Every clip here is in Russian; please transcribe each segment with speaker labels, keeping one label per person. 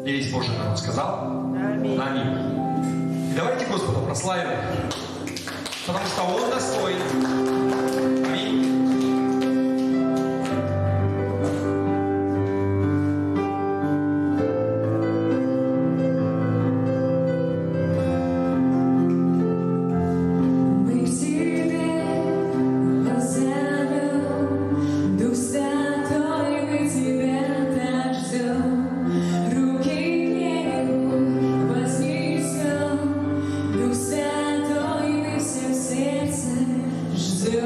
Speaker 1: И весь Божий народ сказал:
Speaker 2: Аминь.
Speaker 1: Аминь. И давайте Господа прославим, потому что Он достоин. Аминь.
Speaker 3: Ждем.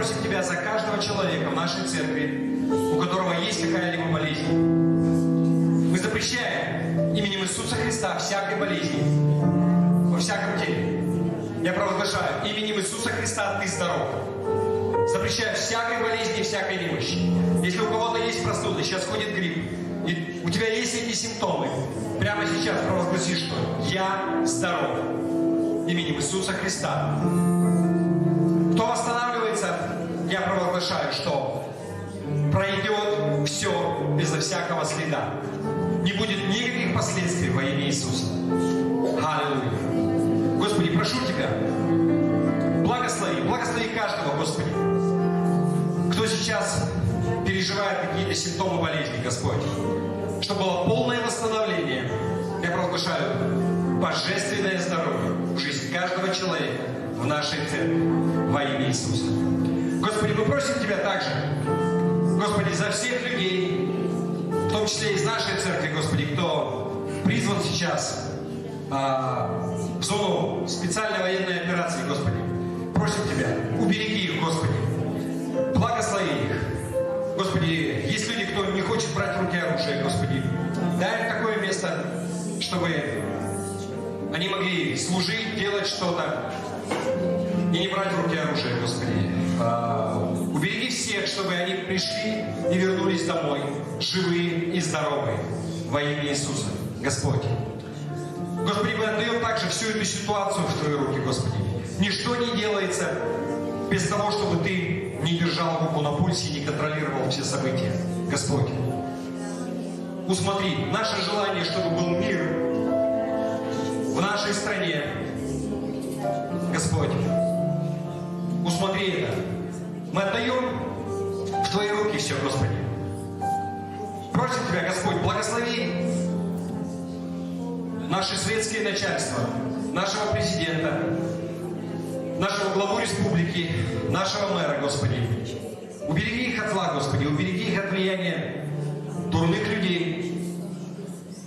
Speaker 1: просим Тебя за каждого человека в нашей церкви, у которого есть какая-либо болезнь. Мы запрещаем именем Иисуса Христа всякой болезни во всяком теле. Я провозглашаю именем Иисуса Христа ты здоров. Запрещаю всякой болезни и всякой немощи. Если у кого-то есть простуда, сейчас ходит грипп, и у тебя есть эти симптомы, прямо сейчас провозгласи, что я здоров именем Иисуса Христа. Кто восстанавливается, я провозглашаю, что пройдет все безо всякого следа. Не будет никаких последствий во имя Иисуса. Аллилуйя. Господи, прошу Тебя, благослови каждого, Господи, кто сейчас переживает какие-то симптомы болезни, Господь, чтобы было полное восстановление. Я провозглашаю божественное здоровье в жизни каждого человека в нашей церкви во имя Иисуса. Господи, мы просим Тебя также, Господи, за всех людей, в том числе из нашей церкви, Господи, кто призван сейчас в зону специальной военной операции, Господи. Просим Тебя, убереги их, Господи. Благослови их. Господи, есть люди, кто не хочет брать в руки оружие, Господи. Дай им такое место, чтобы они могли служить, делать что-то и не брать в руки оружие, Господи. Убереги всех, чтобы они пришли и вернулись домой, живые и здоровые, во имя Иисуса, Господь. Господи, мы отдаем также всю эту ситуацию в Твои руки, Господи. Ничто не делается без того, чтобы Ты не держал руку на пульсе и не контролировал все события, Господь. Усмотри наше желание, чтобы был мир в нашей стране, Господь. Усмотри это. Мы отдаем в Твои руки все, Господи. Просим Тебя, Господь, благослови наше светское начальство, нашего президента, нашего главу республики, нашего мэра, Господи. Убереги их от зла, Господи, убереги их от влияния дурных людей.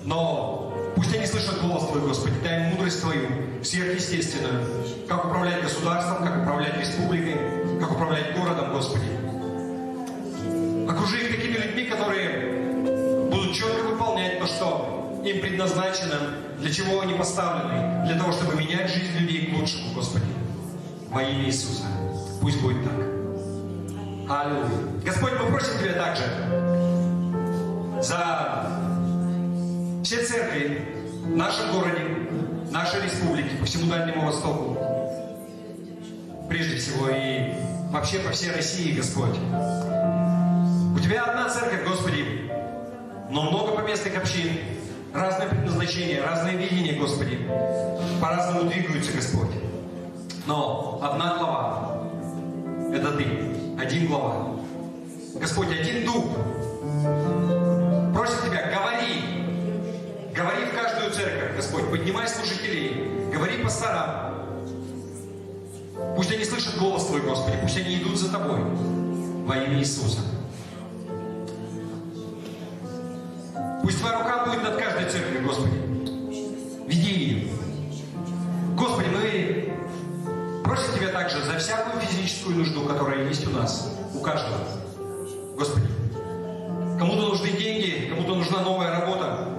Speaker 1: Но пусть они слышат голос Твой, Господи, дай им мудрость Твою, сверхъестественную, как управлять государством, как управлять республикой, как управлять городом, Господи. Окружи их такими людьми, которые будут четко выполнять то, что им предназначено, для чего они поставлены, для того, чтобы менять жизнь людей к лучшему, Господи. Во имя Иисуса. Пусть будет так. Аллилуйя. Господь, мы просим Тебя также за все церкви в нашем городе, в нашей республике, по всему Дальнему Востоку, прежде всего, и вообще по всей России, Господь. У Тебя одна церковь, Господи, но много поместных общин, разные предназначения, разные видения, Господи, по-разному двигаются, Господь. Но одна глава – это Ты, один глава. Господь, один Дух. Просим Тебя, говори в каждую церковь, Господь, поднимай служителей, говори пасторам. Пусть они слышат голос Твой, Господи, пусть они идут за Тобой во имя Иисуса. Пусть Твоя рука будет над каждой церковью, Господи. Веди ее. Господи, мы просим Тебя также за всякую физическую нужду, которая есть у нас, у каждого. Господи, кому-то нужны деньги, кому-то нужна новая работа,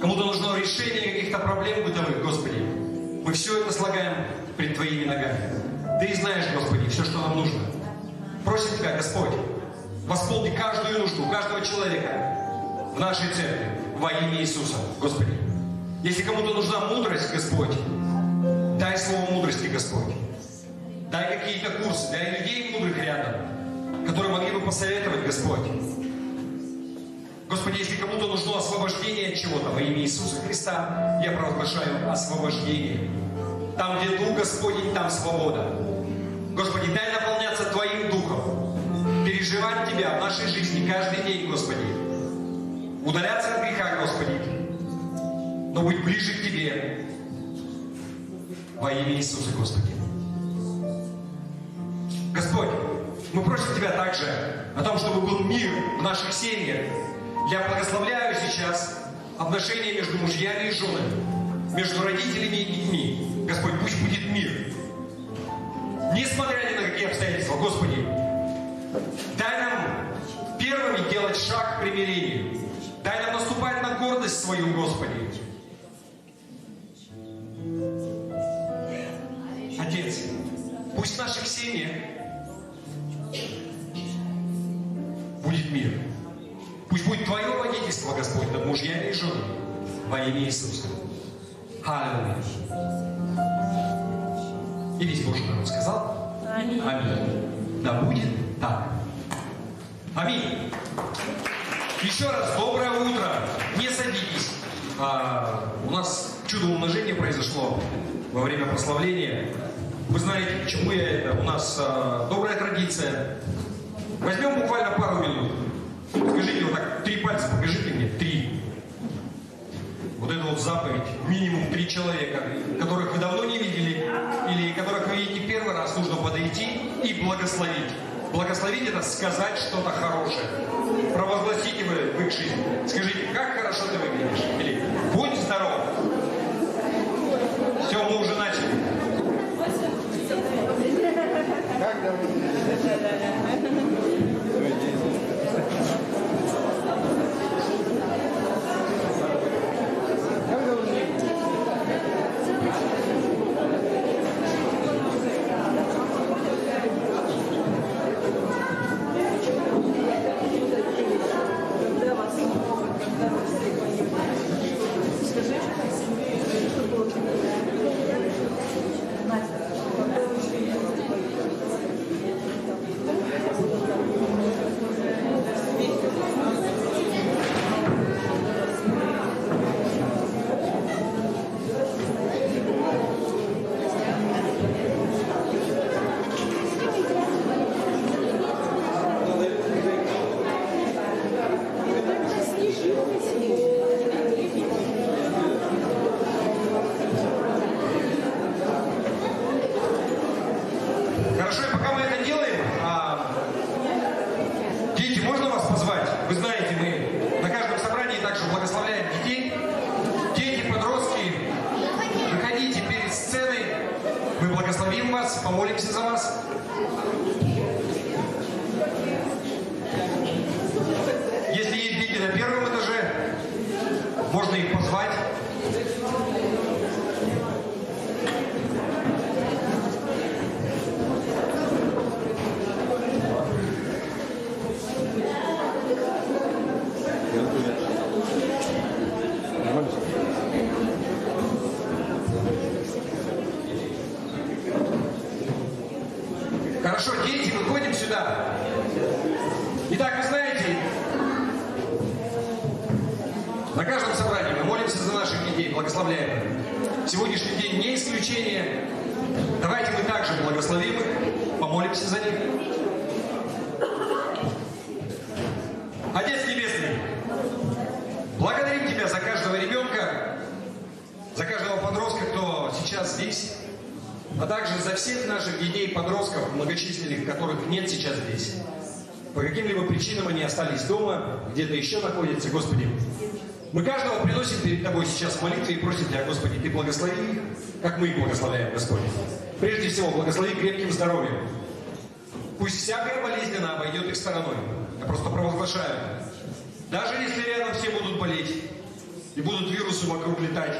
Speaker 1: кому-то нужно решение каких-то проблем бытовых, Господи. Мы все это слагаем пред Твоими ногами. Ты знаешь, Господи, все, что нам нужно. Просим Тебя, Господь, восполни каждую нужду, каждого человека в нашей церкви во имя Иисуса, Господи. Если кому-то нужна мудрость, Господь, дай слово мудрости, Господь. Дай какие-то курсы, дай людей мудрых рядом, которые могли бы посоветовать, Господь. Господи, если кому-то нужно освобождение от чего-то во имя Иисуса Христа, я провозглашаю освобождение. Там, где Дух Господень, там свобода. Господи, дай наполняться Твоим Духом, переживать Тебя в нашей жизни каждый день, Господи. Удаляться от греха, Господи, но быть ближе к Тебе во имя Иисуса, Господи. Господь, мы просим Тебя также о том, чтобы был мир в наших семьях. Я благословляю сейчас отношения между мужьями и женами, между родителями и детьми. Господь, пусть будет мир. Несмотря ни на какие обстоятельства, Господи, дай нам первыми делать шаг к примирению. Дай нам наступать на гордость свою, Господи. Отец, пусть в наших семьях будет мир. Пусть будет Твое водительство, Господь, над мужьями и женами во имя Иисуса. Аллилуйя. И весь Божий народ сказал: Аминь. Аминь. Да будет так. Аминь. Еще раз доброе утро. Не садитесь. У нас чудо умножения произошло во время прославления. Вы знаете, почему я это? У нас добрая традиция. Возьмем буквально пару минут. Скажите вот так, 3 пальца покажите мне. 3. Вот это вот заповедь. Минимум 3 человека, которых вы давно не видели, или которых вы видите первый раз, нужно подойти и благословить. Благословить — это сказать что-то хорошее. Провозгласите вы в их жизнь. Скажите: как хорошо ты выглядишь. Или будь здоров. Все, мы уже начали. Хорошо, и пока мы это делаем, дети, можно вас позвать? Вы знаете, мы на каждом собрании также благословляем детей. Дети, подростки, выходите перед сценой, мы благословим вас, помолимся за вас. Если есть дети на первом этаже, можно их позвать. Хорошо, дети, выходим сюда. Итак, вы знаете, на каждом собрании мы молимся за наших детей, благословляем. Сегодняшний день не исключение. Давайте мы также благословим их, помолимся за них. Отец Небесный, благодарим Тебя за каждого ребенка, за каждого подростка, кто сейчас здесь, а также за всех наших детей и подростков, многочисленных, которых нет сейчас здесь. По каким-либо причинам они остались дома, где-то еще находятся. Господи, мы каждого приносим перед Тобой сейчас в молитве и просим Тебя, Господи, Ты благослови их, как мы их благословляем, Господи. Прежде всего, благослови крепким здоровьем. Пусть всякая болезнь, она обойдет их стороной. Я просто провозглашаю. Даже если рядом все будут болеть и будут вирусы вокруг летать,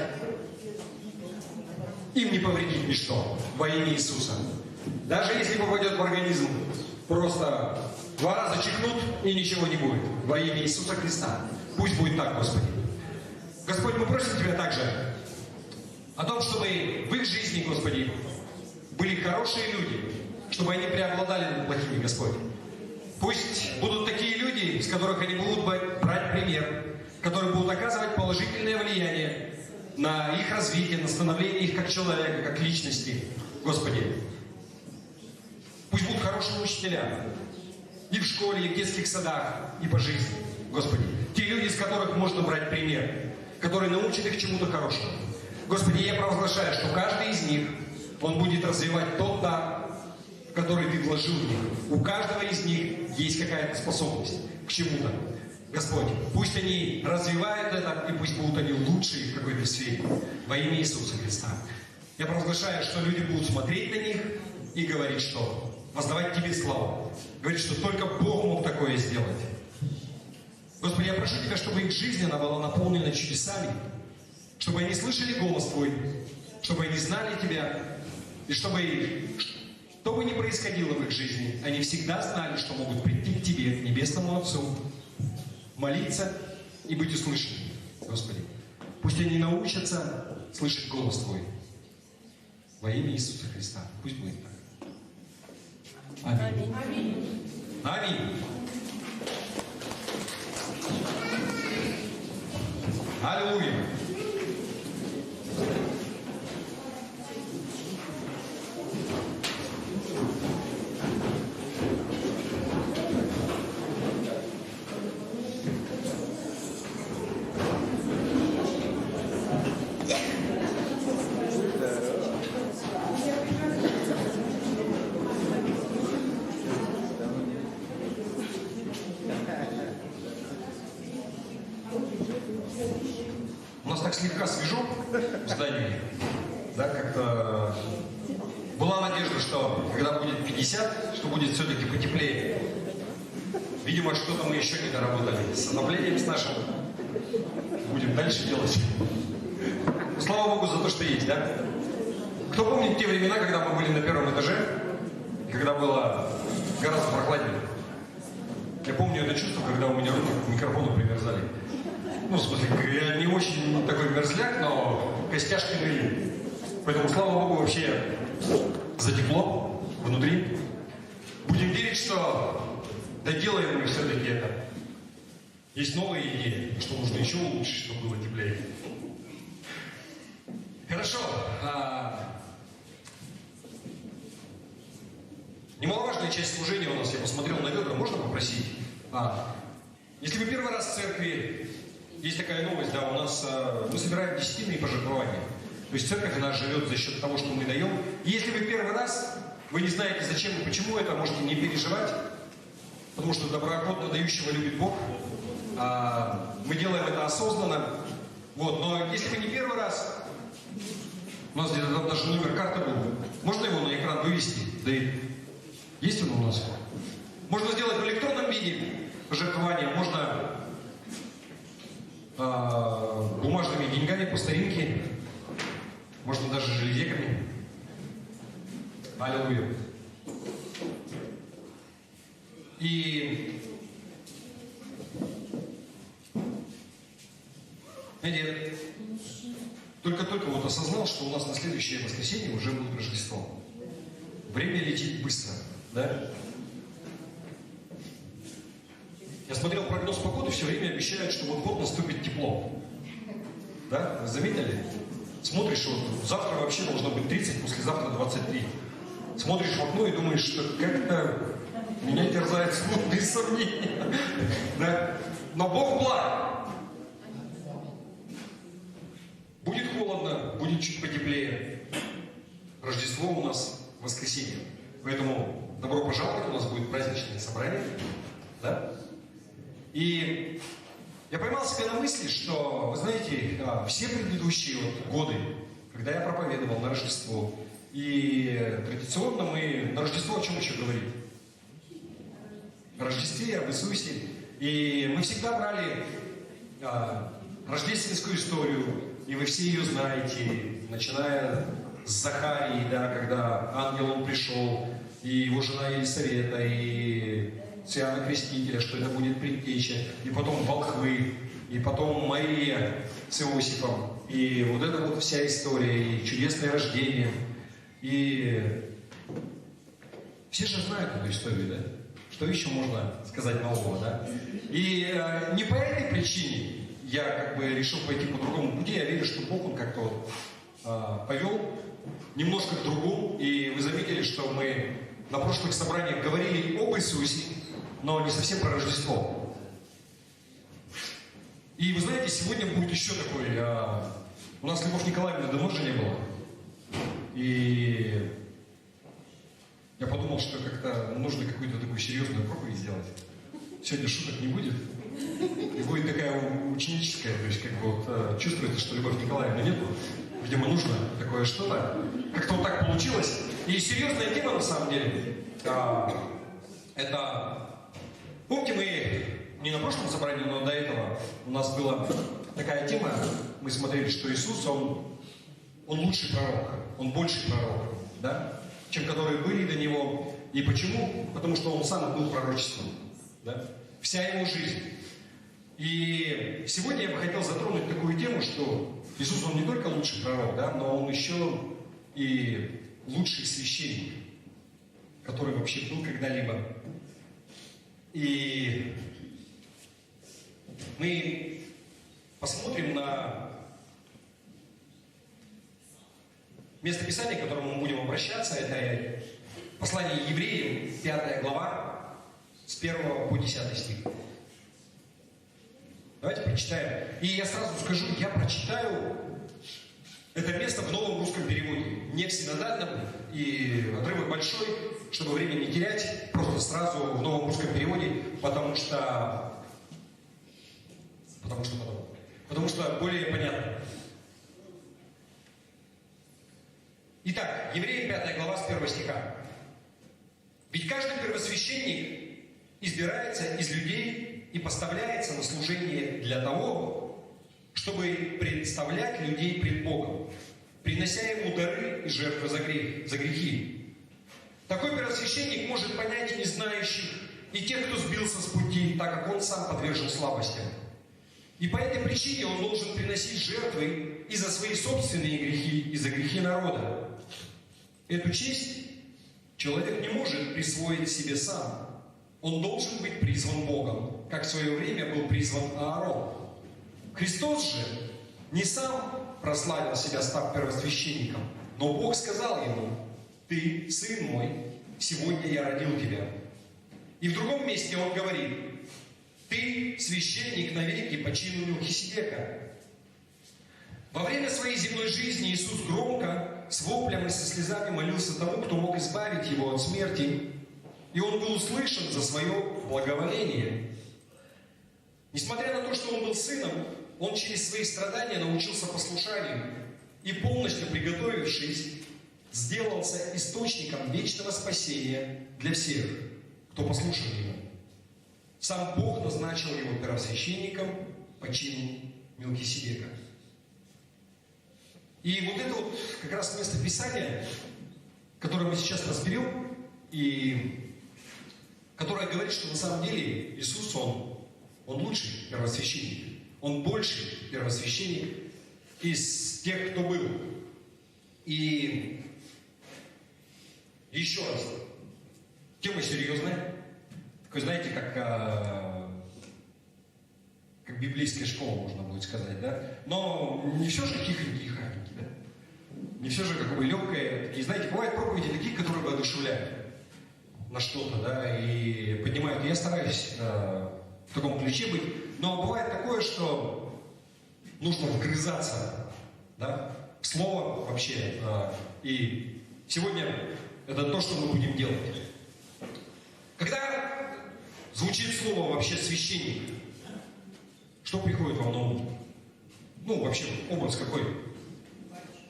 Speaker 1: им не повредит ничто во имя Иисуса. Даже если попадет в организм, просто 2 раза чихнут и ничего не будет. Во имя Иисуса Христа. Пусть будет так, Господи. Господь, мы просим Тебя также о том, чтобы в их жизни, Господи, были хорошие люди, чтобы они преобладали над плохими, Господь. Пусть будут такие люди, с которых они будут брать пример, которые будут оказывать положительное влияние на их развитие, на становление их как человека, как личности. Господи, пусть будут хорошими учителя и в школе, и в детских садах, и по жизни. Господи, те люди, с которых можно брать пример, которые научат их чему-то хорошему. Господи, я провозглашаю, что каждый из них, он будет развивать тот дар, который Ты вложил в них. У каждого из них есть какая-то способность к чему-то. Господь, пусть они развивают это, и пусть будут они лучшие в какой-то сфере. Во имя Иисуса Христа. Я провозглашаю, что люди будут смотреть на них и говорить, что воздавать Тебе славу. Говорить, что только Бог мог такое сделать. Господи, я прошу Тебя, чтобы их жизнь, она была наполнена чудесами, чтобы они слышали голос Твой, чтобы они знали Тебя, и чтобы, что бы ни происходило в их жизни, они всегда знали, что могут прийти к Тебе, к Небесному Отцу, молиться и быть услышанными, Господи. Пусть они научатся слышать голос Твой. Во имя Иисуса Христа. Пусть будет так. Аминь. Аминь. Аминь. Аллилуйя. У нас так слегка свежо в здании, да, как-то была надежда, что когда будет 50, что будет все-таки потеплее. Видимо, что-то мы еще не доработали. С отоплением с нашим будем дальше делать. Но, слава Богу за то, что есть, да? Кто помнит те времена, когда мы были на первом этаже, и когда было гораздо прохладнее? Я помню это чувство, когда у меня руки к микрофону примерзали. Ну, в смысле, я не очень такой мерзляк, но костяшки ныли. Поэтому, слава Богу, вообще за тепло внутри. Будем верить, что доделаем мы все-таки это. Есть новые идеи, что нужно еще улучшить, чтобы было теплее. Хорошо. Немаловажная часть служения у нас, я посмотрел на ведра, можно попросить? Если вы первый раз в церкви, есть такая новость, да, у нас мы собираем десятины и пожертвования. То есть церковь, она живет за счет того, что мы даем. И если вы первый раз, вы не знаете, зачем и почему это, можете не переживать, потому что доброохотно дающего любит Бог. Мы делаем это осознанно. Вот. Но если вы не первый раз, у нас где-то там даже номер карты был, можно его на экран вывести? Да и есть он у нас? Можно сделать в электронном виде пожертвования, можно бумажными деньгами по старинке, можно даже железяками. Аллилуйя. И знаете, только-только вот осознал, что у нас на следующее воскресенье уже будет Рождество. Время летит быстро, да? Я смотрел прогноз погоды, все время обещают, что вот наступит тепло. Да? Вы заметили? Смотришь, вот завтра вообще должно быть 30, послезавтра 23. Смотришь в окно и думаешь, что как-то меня терзают смутные сомнения. Да? Но Бог благ. Будет холодно, будет чуть потеплее. Рождество у нас в воскресенье. Поэтому добро пожаловать, у нас будет праздничное собрание. Да? И я поймал себя на мысли, что, вы знаете, все предыдущие годы, когда я проповедовал на Рождество, и традиционно мы на Рождество о чем еще говорим? О Рождестве, об Иисусе. И мы всегда брали рождественскую историю, и вы все ее знаете, начиная с Захарии, да, когда ангел он пришел, и его жена Елисавета, и с Иоанна Крестителя, что это будет предтеча, и потом волхвы, и потом Мария с Иосифом, и вот эта вот вся история, и чудесное рождение, и все же знают эту историю, да? Что еще можно сказать нового, да? И не по этой причине я как бы решил пойти по другому пути, я верю, что Бог он как-то повел немножко к другому, и вы заметили, что мы на прошлых собраниях говорили об Иисусе, но не совсем про Рождество. И вы знаете, сегодня будет еще такой... у нас Любовь Николаевна давно же не было. И я подумал, что как-то нужно какую-то такую серьезную проповедь сделать. Сегодня шуток не будет. И будет такая ученическая, то есть как бы вот чувствуется, что Любовь Николаевна нету. Видимо, нужно такое что-то. Как-то вот так получилось. И серьезная тема на самом деле. Это, помните, мы не на прошлом собрании, но до этого у нас была такая тема, мы смотрели, что Иисус, Он лучший пророк, Он больший пророк, да, чем которые были до Него. И почему? Потому что Он сам был пророчеством, да, вся Его жизнь. И сегодня я бы хотел затронуть такую тему, что Иисус, Он не только лучший пророк, да, но Он еще и лучший священник, который вообще был когда-либо. И мы посмотрим на место Писания, к которому мы будем обращаться. Это послание Евреям, 5 глава, с 1 по 10 стих. Давайте прочитаем. И я сразу скажу, я прочитаю это место в новом русском переводе, не в синодальном, и отрывок большой, чтобы время не терять, просто сразу в новом русском переводе, потому что более понятно. Итак, Евреям 5 глава с 1 стиха. «Ведь каждый первосвященник избирается из людей и поставляется на служение для того, чтобы представлять людей пред Богом, принося Ему дары и жертвы за грехи. Такой первосвященник может понять незнающих и тех, кто сбился с пути, так как он сам подвержен слабостям. И по этой причине он должен приносить жертвы и за свои собственные грехи, и за грехи народа. Эту честь человек не может присвоить себе сам. Он должен быть призван Богом, как в свое время был призван Аарон. Христос же не сам прославил себя, став первосвященником, но Бог сказал ему: «Ты, сын мой, сегодня я родил тебя». И в другом месте он говорит: «Ты священник навеки по чину Мелхиседека». Во время своей земной жизни Иисус громко, с воплем и со слезами молился тому, кто мог избавить его от смерти, и он был услышан за свое благоволение. Несмотря на то, что он был сыном, он через свои страдания научился послушанию и, полностью приготовившись, сделался источником вечного спасения для всех, кто послушал его. Сам Бог назначил его первосвященником по чину Мелхиседека. И вот это вот как раз место Писания, которое мы сейчас разберем, и которое говорит, что на самом деле Иисус, Он лучший первосвященник. Он больший первосвященник из тех, кто был. И еще раз, тема серьезная. Такой, знаете, как библейская школа, можно будет сказать, да? Но не все же хихоньки-хахоньки, да? Не все же как бы легкое. Такие, знаете, бывают проповеди такие, которые воодушевляют на что-то, да, и поднимают. Я стараюсь в таком ключе быть. Но бывает такое, что нужно вгрызаться, да, в слово вообще. И сегодня это то, что мы будем делать. Когда звучит слово вообще священник, что приходит вам на ум? Ну, вообще, образ какой?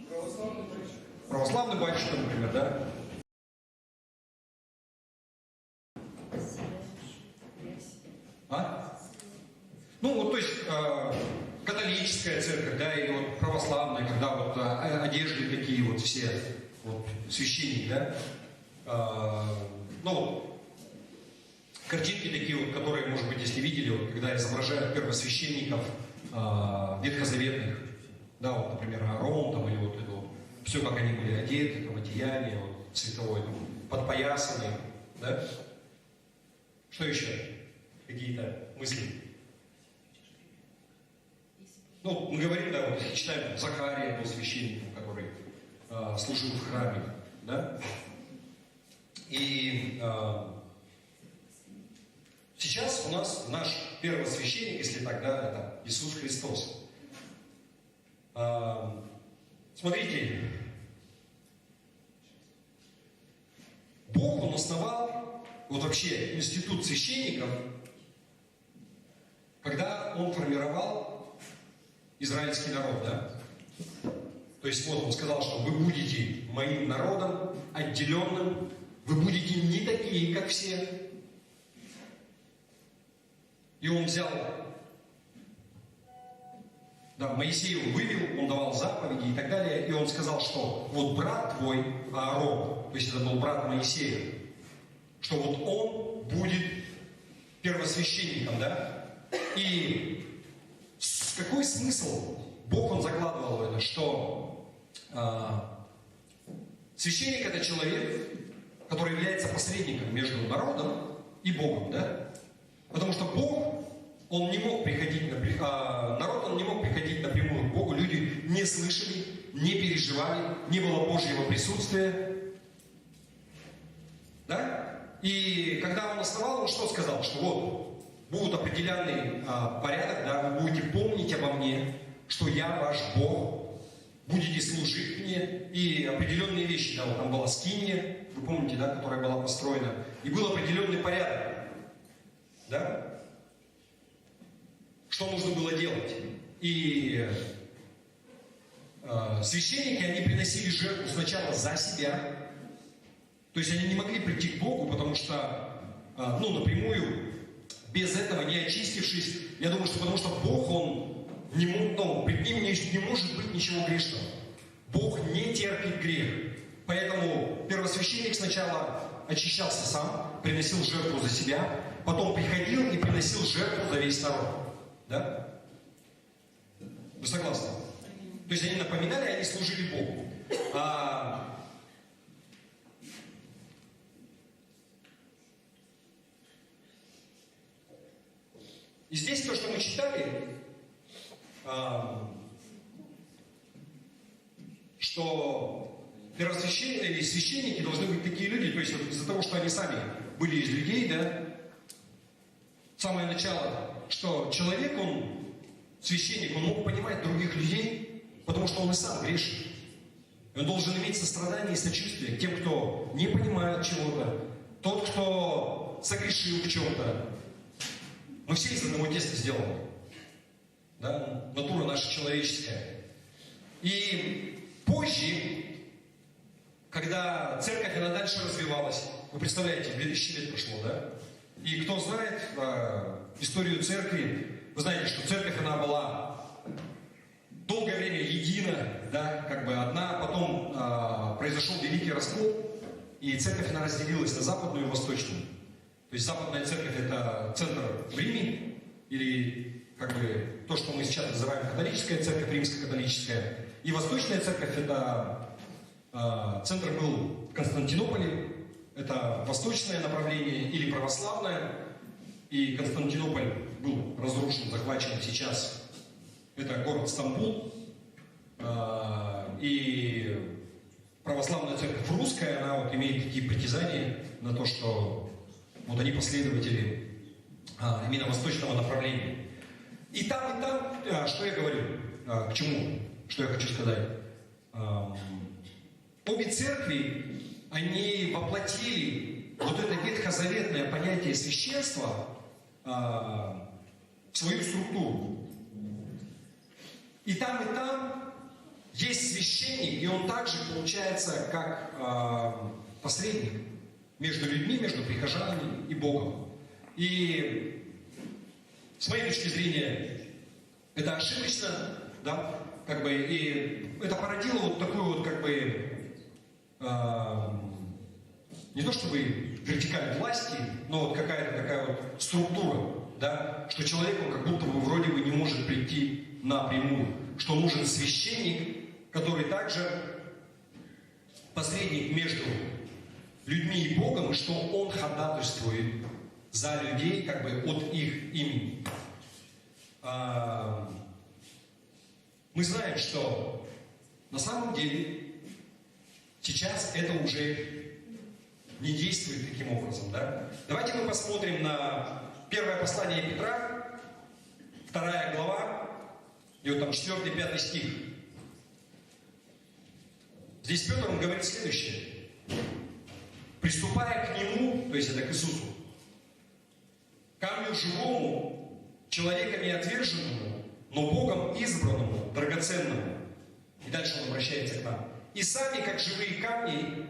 Speaker 2: Православный батюшка.
Speaker 1: Православный батюшка, например, да? Ну, вот, то есть, католическая церковь, да, или вот православная, когда вот одежды такие вот все, вот, священники, да? Ну, картинки такие вот, которые, может быть, если видели, вот, когда изображают первосвященников ветхозаветных, да, вот, например, Аарон, там, или вот это вот, все, как они были одеты, там, одеяние, вот, цветовое, там, подпоясанные, да? Что еще? Какие-то мысли? Ну, мы говорим, да, вот, читаем, Захария был священником, который служил в храме, да? И сейчас у нас наш первосвященник, если так, да, это Иисус Христос. Смотрите, Бог, Он основал вот вообще институт священников, когда Он формировал израильский народ, да? То есть вот он сказал, что вы будете моим народом, отделенным, вы будете не такие, как все. И он взял, да, Моисею вывел, он давал заповеди и так далее, и он сказал, что вот брат твой Аарон, то есть это был брат Моисея, что вот он будет первосвященником, да? И какой смысл Бог он закладывал в это, что священник это человек, который является посредником между народом и Богом, да? Потому что Бог, он не мог приходить народ, он не мог приходить напрямую к Богу, люди не слышали, не переживали, не было Божьего присутствия, да? И когда он основал, он что сказал? Что вот, будет определенный порядок, да, вы будете помнить обо мне, что я ваш Бог, будете служить мне, и определенные вещи, да, вот там была скиния, вы помните, да, которая была построена, и был определенный порядок, да? Что нужно было делать? И священники, они приносили жертву сначала за себя, то есть они не могли прийти к Богу, потому что, напрямую, без этого, не очистившись, я думаю, что потому что Бог, он не мог, пред ним не может быть ничего грешного. Бог не терпит грех. Поэтому первосвященник сначала очищался сам, приносил жертву за себя, потом приходил и приносил жертву за весь народ. Да? Вы согласны? То есть они напоминали, они служили Богу. И здесь то, что мы читали, что первосвященники или священники должны быть такие люди, то есть вот из-за того, что они сами были из людей, да, самое начало, что человек, он, священник, он мог понимать других людей, потому что он и сам грешен. И он должен иметь сострадание и сочувствие к тем, кто не понимает чего-то, тот, кто согрешил в чем-то. Мы все из одного теста сделаны. Да? Натура наша человеческая. И позже, когда церковь, она дальше развивалась, вы представляете, 2000 лет прошло, да? И кто знает историю церкви, вы знаете, что церковь, она была долгое время едина, да, как бы одна, потом произошел великий раскол, и церковь, она разделилась на западную и восточную. То есть западная церковь это центр в Риме, или как бы то, что мы сейчас называем католическая церковь, римско-католическая. И восточная церковь это центр был в Константинополе, это восточное направление или православное. И Константинополь был разрушен, захвачен сейчас. Это город Стамбул. И православная церковь русская, она вот имеет такие притязания на то, что вот они последователи именно восточного направления. И там, что я говорю, к чему, что я хочу сказать. Обе церкви, они воплотили вот это ветхозаветное понятие священства в свою структуру. И там есть священник, и он также получается как посредник между людьми, между прихожанами и Богом. И с моей точки зрения это ошибочно, да, как бы, и это породило вот такую вот как бы не то чтобы вертикаль власти, но вот какая-то такая вот структура, да, что человек, он как будто бы вроде бы не может прийти напрямую, что нужен священник, который также посредник между людьми и Богом, и что он ходатайствует за людей, как бы от их имени. Мы знаем, что на самом деле сейчас это уже не действует таким образом, да? Давайте мы посмотрим на первое послание Петра, 2 глава, и вот там 4-5 стих. Здесь Петр, он говорит следующее. Приступая к Нему, то есть это к Иисусу, камню живому, человеками отверженному, но Богом избранному, драгоценному. И дальше он обращается к нам. И сами, как живые камни,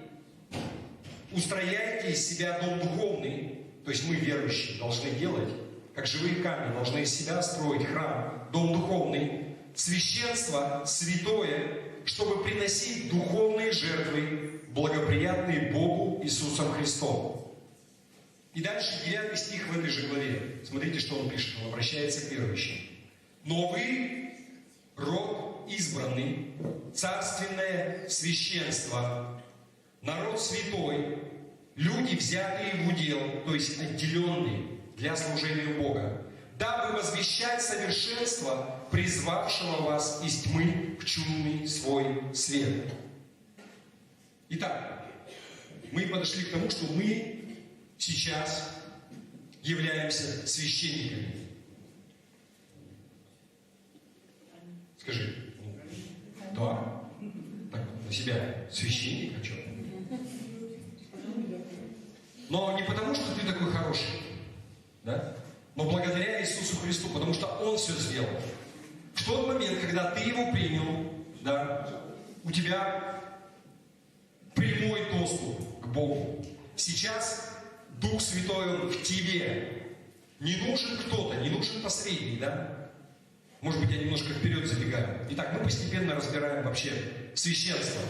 Speaker 1: устрояйте из себя дом духовный. То есть мы, верующие, должны делать, как живые камни, должны из себя строить храм, дом духовный, священство святое, чтобы приносить духовные жертвы, благоприятные Богу Иисусом Христом. И дальше 9 стих в этой же главе. Смотрите, что он пишет. Он обращается к верующим. Но вы род избранный, царственное священство, народ святой, люди, взятые в удел, то есть отделенные для служения Бога, дабы возвещать совершенство призвавшего вас из тьмы в чудный свой свет. Итак, мы подошли к тому, что мы сейчас являемся священниками. Скажи. Да. Так, на себя священник, а что? Но не потому, что ты такой хороший, да? Но благодаря Иисусу Христу, потому что Он все сделал. В тот момент, когда ты Его принял, да, у тебя прямой доступ к Богу. Сейчас Дух Святой Он в тебе. Не нужен кто-то, не нужен посредник, да? Может быть, я немножко вперед забегаю. Итак, мы постепенно разбираем вообще священство.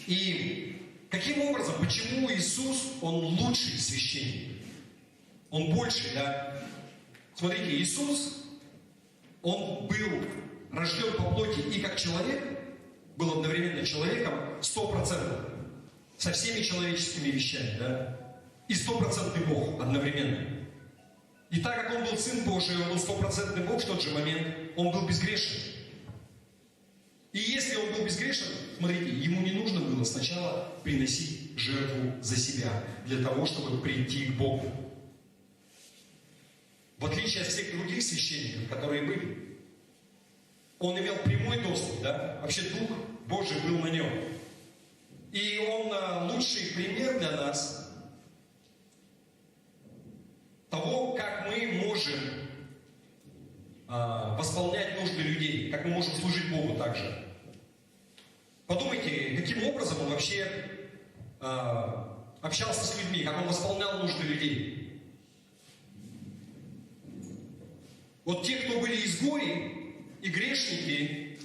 Speaker 1: И каким образом, почему Иисус, Он лучший священник? Он больше, да? Смотрите, Иисус, Он был рожден по плоти и как человек, был одновременно человеком 100%, со всеми человеческими вещами, да? И 100% Бог одновременно. И так как Он был Сын Божий, Он был 100% Бог в тот же момент, Он был безгрешен. И если Он был безгрешен, смотрите, Ему не нужно было сначала приносить жертву за себя, для того, чтобы прийти к Богу. В отличие от всех других священников, которые были, Он имел прямой доступ, да? Вообще Дух Божий был на Нем. И Он лучший пример для нас того, как мы можем восполнять нужды людей, как мы можем служить Богу также. Подумайте, каким образом Он вообще общался с людьми, как Он восполнял нужды людей. Вот те, кто были изгои и грешники,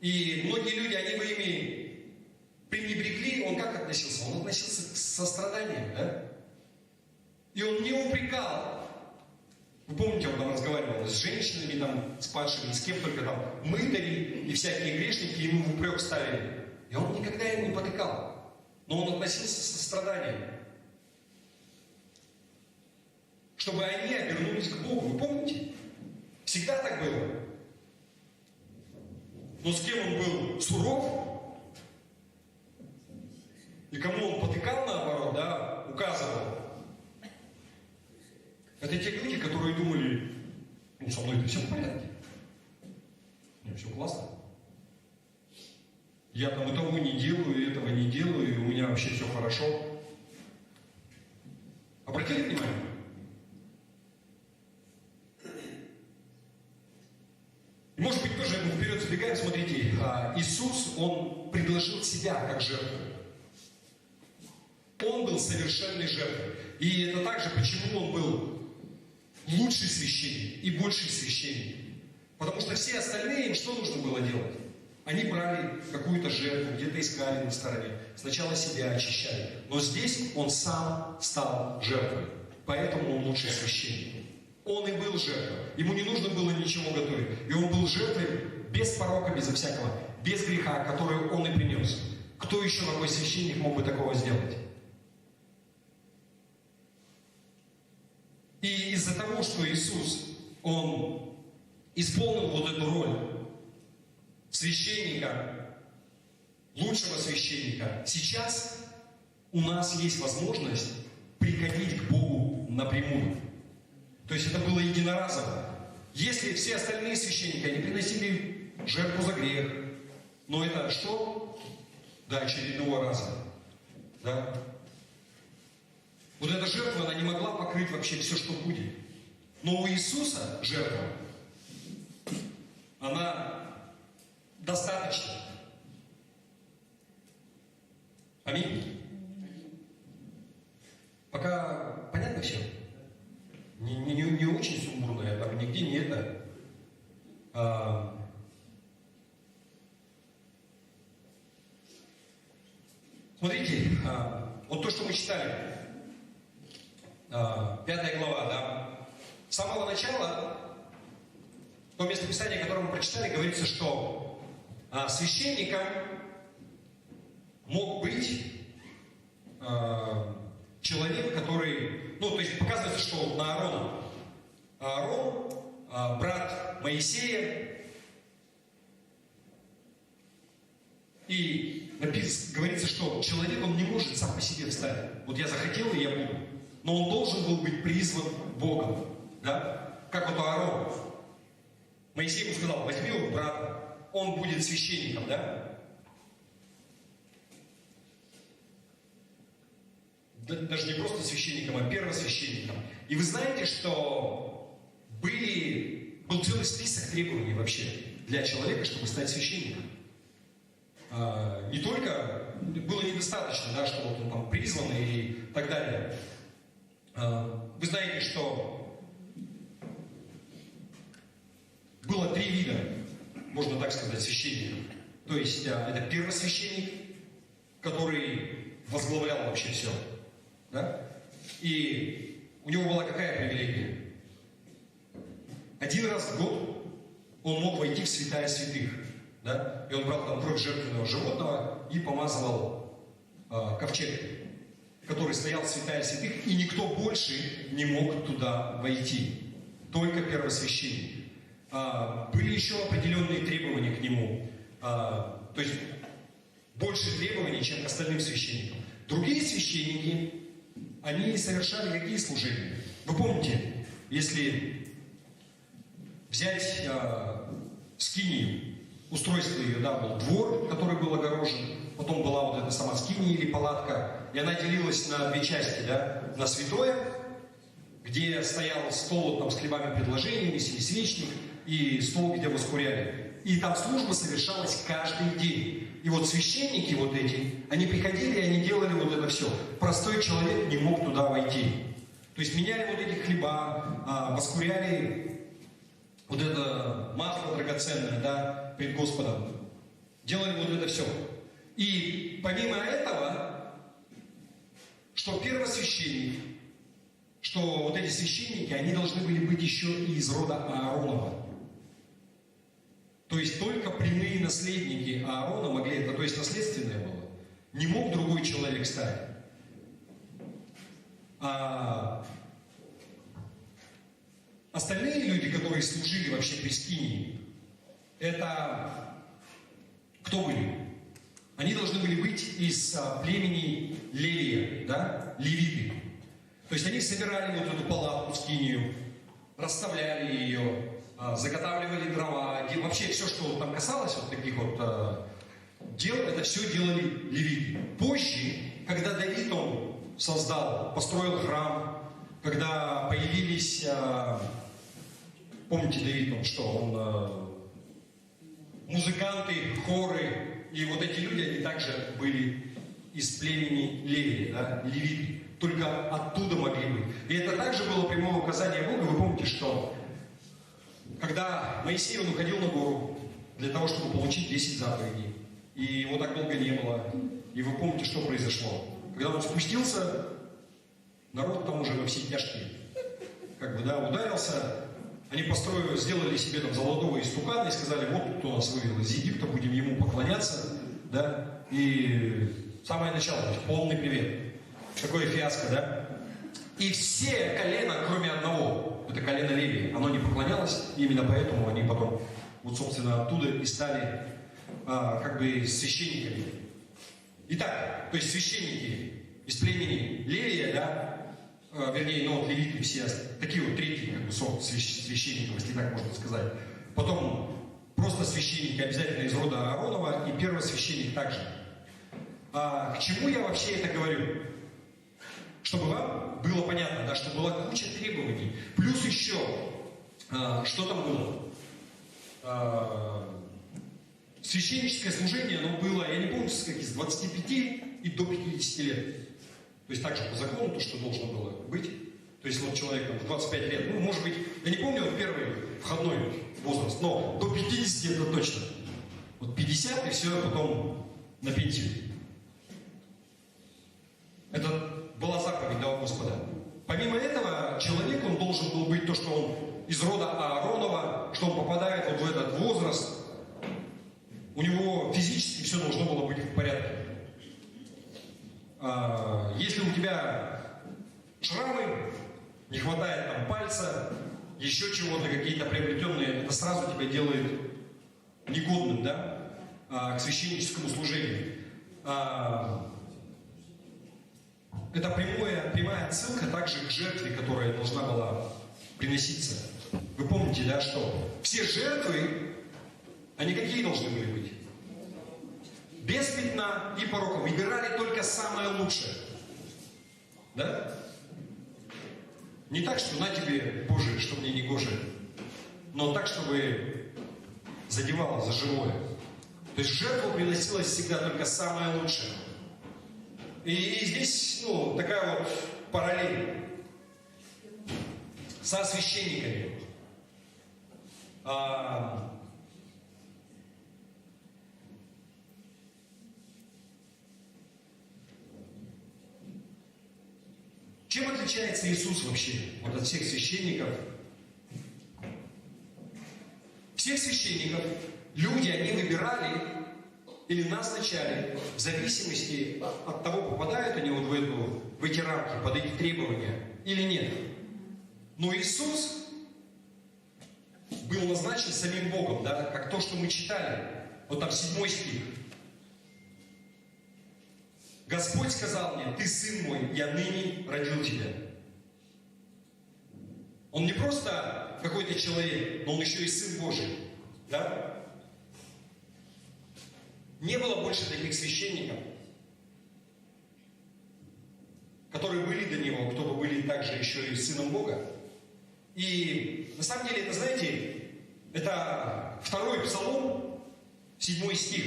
Speaker 1: и многие люди, они бы ими пренебрегли, Он как относился? Он относился с состраданием, да? И Он не упрекал. Вы помните, Он там разговаривал с женщинами, там, с падшими, с кем только там, мытари и всякие грешники ему в упрек ставили. И Он никогда им не потыкал. Но Он относился с состраданием. Чтобы они обернулись к Богу. Вы помните? Всегда так было. Но с кем Он был суров, и кому Он потыкал, наоборот, да, указывал. Это те люди, которые думали, ну, со мной-то все в порядке. Мне все классно. Я там и того не делаю, и этого не делаю, и у меня вообще все хорошо. Обратили внимание? И, может быть, тоже мы вперед забегаем, смотрите, Иисус, Он предложил себя как жертву. Он был совершенной жертвой. И это также, почему Он был лучший священник и больший священник. Потому что все остальные, им что нужно было делать? Они брали какую-то жертву, где-то искали на стороне. Сначала себя очищали. Но здесь Он сам стал жертвой. Поэтому Он лучший священник. Он и был жертвой. Ему не нужно было ничего готовить. И Он был жертвой без порока, безо всякого, без греха, который Он и принес. Кто еще такой священник мог бы такого сделать? И из-за того, что Иисус, Он исполнил вот эту роль священника, лучшего священника, сейчас у нас есть возможность приходить к Богу напрямую. То есть это было единоразово. Если все остальные священники, они приносили жертву за грех, но это что? До очередного раза. Да? Вот эта жертва, она не могла покрыть вообще все, что будет. Но у Иисуса жертва, она достаточно. Аминь. Пока понятно все? Не очень сумбурно, я там нигде не это. Смотрите, вот то, что мы читали, 5 глава, да, с самого начала, то местописание, которое мы прочитали, говорится, что священником мог быть человек, который, ну, то есть показывается, что на Аарона. Аарон, брат Моисея, и говорится, что человек, он не может сам по себе встать. Вот я захотел, и я буду. Но он должен был быть призван Богом, да? Как вот Аарон. Моисей ему сказал: возьми его брата, он будет священником, да? Даже не просто священником, а первосвященником. И вы знаете, что был целый список требований вообще для человека, чтобы стать священником. Не только было недостаточно, да, что вот он там призван и так далее. Вы знаете, что было 3 вида, можно так сказать, священников. То есть это первосвященник, который возглавлял вообще все. Да? И у него была какая привилегия? 1 раз в год он мог войти в святая святых. Да? И он брал там кровь жертвенного животного и помазывал ковчег, который стоял в святая святых, и никто больше не мог туда войти. Только первосвященник. Были еще определенные требования к нему. То есть больше требований, чем к остальным священникам. Другие священники, они совершали какие служения? Вы помните, если взять скинию, устройство ее, да, был двор, который был огорожен, потом была вот эта сама скиния или палатка, и она делилась на 2 части, да, на святое, где стоял стол там с хлебами предложениями, семисвечник, и стол, где воскуряли. И там служба совершалась каждый день. И вот священники вот эти, они приходили, и они делали вот это все. Простой человек не мог туда войти. То есть меняли вот эти хлеба, воскуряли вот это масло драгоценное, да, пред Господом. Делали вот это все. И помимо этого, что первосвященник, что вот эти священники, они должны были быть еще и из рода Ааронова. То есть только прямые наследники Аарона могли это, то есть наследственное было. Не мог другой человек стать. Остальные люди, которые служили вообще при скинии, это кто были? Они должны были быть из племени Левия, да, левиты. То есть они собирали вот эту палатку, скинию, расставляли ее, заготавливали дрова, вообще все, что там касалось вот таких вот дел, это все делали левиты. Позже, когда Давид он построил храм, когда появились, помните Давид, он что, музыканты, хоры, и вот эти люди, они также были из племени Левия, да, левиты. Только оттуда могли быть. И это также было прямое указание Бога. Вы помните, что когда Моисей он уходил на гору для того, чтобы получить 10 заповедей, и его так долго не было, и вы помните, что произошло. Когда он спустился, народ там уже во все тяжкие, как бы, да, ударился. Они сделали себе там золотого истукана и сказали: вот кто нас вывел из Египта, будем ему поклоняться, да, и самое начало, то есть полный привет. Какое фиаско, да? И все колена, кроме одного, это колено Левия, оно не поклонялось, и именно поэтому они потом, вот собственно, оттуда и стали как бы священниками. Итак, то есть священники из племени Левия, да, вернее, ну вот левиты все, такие вот третий как бы сорт священников, если так можно сказать. Потом просто священники обязательно из рода Ааронова, и первосвященник также. К чему я вообще это говорю? Чтобы вам было понятно, да, что была куча требований. Плюс еще, что там было? священническое служение, оно было, я не помню, с 25 и до 50 лет. То есть также по закону, то, что должно было быть. То есть вот человек там, в 25 лет, ну, может быть, я не помню вот первый входной возраст, но до 50 это точно. Вот 50 и все, потом на пенсию. Это была заповедь до Господа. Помимо этого, человек, он должен был быть то, что он из рода Ааронова, что он попадает вот в этот возраст. У него физически все должно было быть в порядке. Если у тебя шрамы, не хватает там пальца, еще чего-то, какие-то приобретенные, это сразу тебя делает негодным, да, к священническому служению. Это прямая отсылка также к жертве, которая должна была приноситься. Вы помните, да, что все жертвы, они какие должны были быть? Без пятна и порока. Выбирали только самое лучшее. Да? Не так, что на тебе, Боже, что мне не гоже, но так, чтобы задевало за живое. То есть в жертву приносилось всегда только самое лучшее. И здесь, ну, такая вот параллель со священниками. Чем отличается Иисус вообще вот от всех священников? Всех священников люди, они выбирали или назначали в зависимости от того, попадают они вот в эти рамки, под эти требования или нет. Но Иисус был назначен самим Богом, да, как то, что мы читали. Вот там 7 стих. Господь сказал мне: ты сын мой, я ныне родил тебя. Он не просто какой-то человек, но он еще и сын Божий. Да? Не было больше таких священников, которые были до него, кто бы были также еще и сыном Бога. И на самом деле, это, знаете, это 2-й Псалом, 7 стих.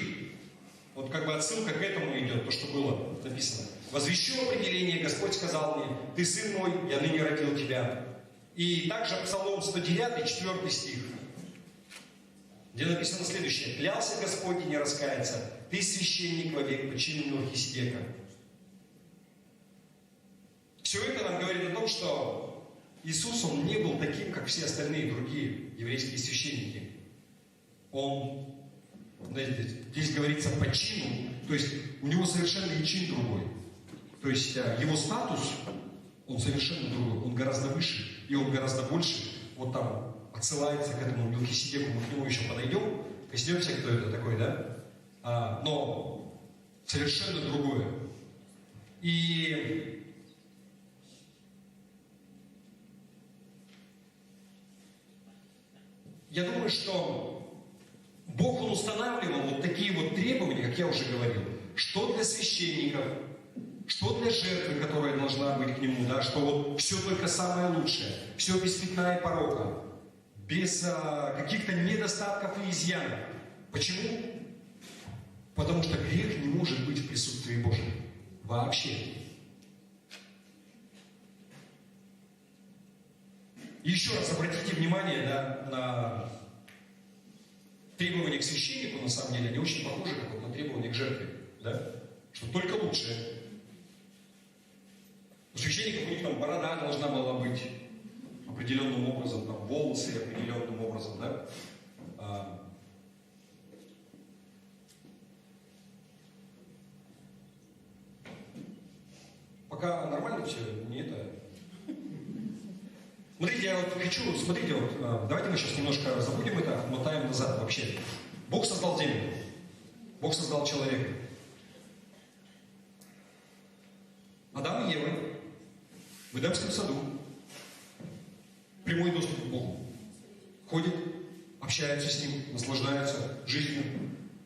Speaker 1: Вот как бы отсылка к этому идет, то, что было написано. «Возвещу определение, Господь сказал мне: ты сын мой, я ныне родил тебя». И также Псалом 109, 4 стих, где написано следующее: «Клялся Господь и не раскается, ты священник вовек по чину Мелхиседека». Все это нам говорит о том, что Иисус, Он не был таким, как все остальные другие еврейские священники. Он, знаете, здесь говорится по чину, то есть у него совершенно чин другой. То есть его статус, он совершенно другой, он гораздо выше, и он гораздо больше. Вот там отсылается к этому Мелхиседеку, мы к нему еще подойдем, коснемся, кто это такой, да? Но совершенно другое. И я думаю, что Бог, Он устанавливал вот такие вот требования, как я уже говорил, что для священников, что для жертвы, которая должна быть к Нему, да, что вот все только самое лучшее, все без пятна и порока, без каких-то недостатков и изъянов. Почему? Потому что грех не может быть в присутствии Божьем. Вообще. Еще раз обратите внимание, да, на требования к священнику, на самом деле, они очень похожи как вот на требования к жертве. Да? Что только лучшее. У священников у них там борода должна была быть определенным образом, там волосы определенным образом, да? Пока нормально все, не это. Смотрите, я вот хочу, смотрите, вот, давайте мы сейчас немножко забудем это, мотаем назад вообще. Бог создал землю, Бог создал человека. Адам и Ева в Эдемском саду, прямой доступ к Богу. Ходят, общаются с Ним, наслаждаются жизнью,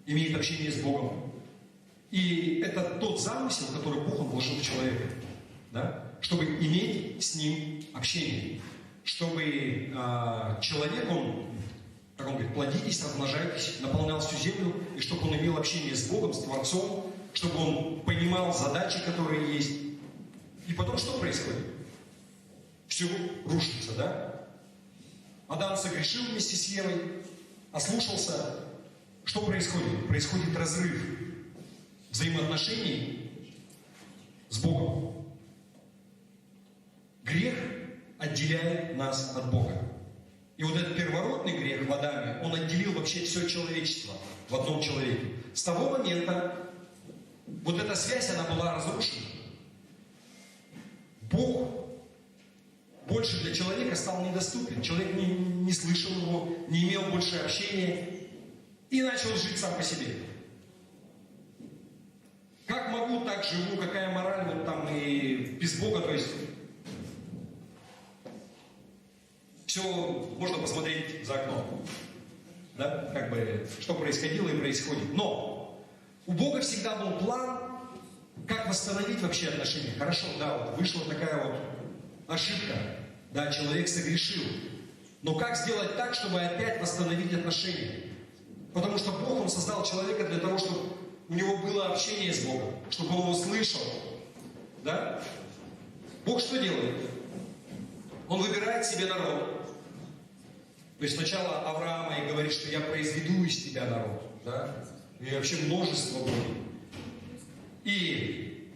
Speaker 1: имеют общение с Богом. И это тот замысел, который Бог вложил в человека, да? Чтобы иметь с Ним общение. Чтобы человек, он как он говорит, плодитесь, размножайтесь, наполнял всю землю, и чтобы он имел общение с Богом, с Творцом, чтобы он понимал задачи, которые есть. И потом что происходит? Все рушится, да? Адам согрешил вместе с Евой, ослушался. Что происходит? Происходит разрыв взаимоотношений с Богом. Грех отделяет нас от Бога. И вот этот первородный грех в Адаме, он отделил вообще все человечество в одном человеке. С того момента вот эта связь, она была разрушена. Бог больше для человека стал недоступен. Человек не слышал его, не имел больше общения и начал жить сам по себе. Как могу, так живу, какая мораль, вот там и без Бога, то есть все можно посмотреть за окном. Да? Как бы, что происходило и происходит. Но у Бога всегда был план, как восстановить вообще отношения. Хорошо, да, вот вышла такая вот ошибка. Да, человек согрешил. Но как сделать так, чтобы опять восстановить отношения? Потому что Бог, Он создал человека для того, чтобы у него было общение с Богом, чтобы он его слышал. Да? Бог что делает? Он выбирает себе народ. То есть сначала Авраама и говорит, что я произведу из тебя народ. Да? И вообще множество будет. И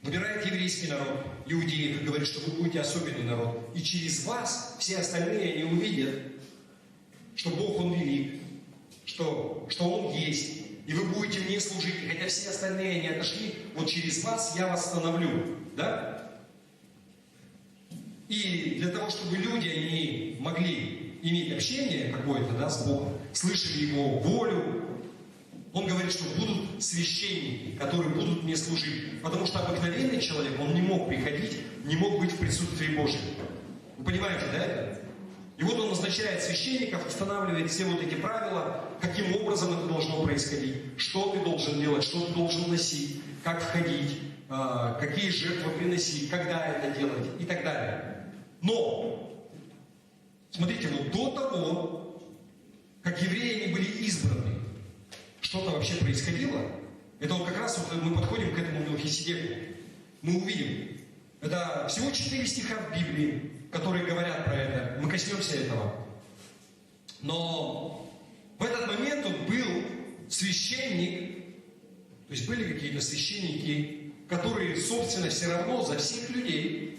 Speaker 1: выбирает еврейский народ, иудеев, и говорит, что вы будете особенный народ. И через вас все остальные, они увидят, что Бог, Он велик, что Он есть. И вы будете мне служить. И хотя все остальные не отошли, вот через вас я восстановлю. Да? И для того, чтобы люди, они могли иметь общение какое-то, да, с Богом, слышали Его волю, Он говорит, что будут священники, которые будут мне служить. Потому что обыкновенный человек, он не мог приходить, не мог быть в присутствии Божьем. Вы понимаете, да, это? И вот Он назначает священников, устанавливает все вот эти правила, каким образом это должно происходить, что ты должен делать, что ты должен носить, как входить, какие жертвы приносить, когда это делать и так далее. Но, смотрите, вот до того, как евреи не были избраны, что-то вообще происходило, это вот как раз вот мы подходим к этому Мелхиседеку, мы увидим, это всего 4 стиха в Библии, которые говорят про это, мы коснемся этого. Но в этот момент вот был священник, то есть были какие-то священники, которые, собственно, все равно за всех людей,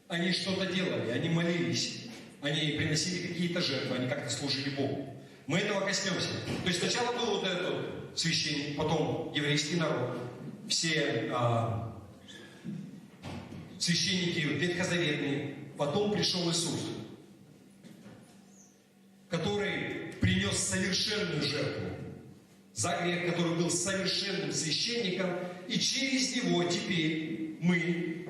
Speaker 1: они что-то делали, они молились, они приносили какие-то жертвы, они как-то служили Богу. Мы этого коснемся. То есть сначала был вот этот священник, потом еврейский народ, все священники ветхозаветные, потом пришел Иисус, который принес совершенную жертву за грех, который был совершенным священником, и через него теперь мы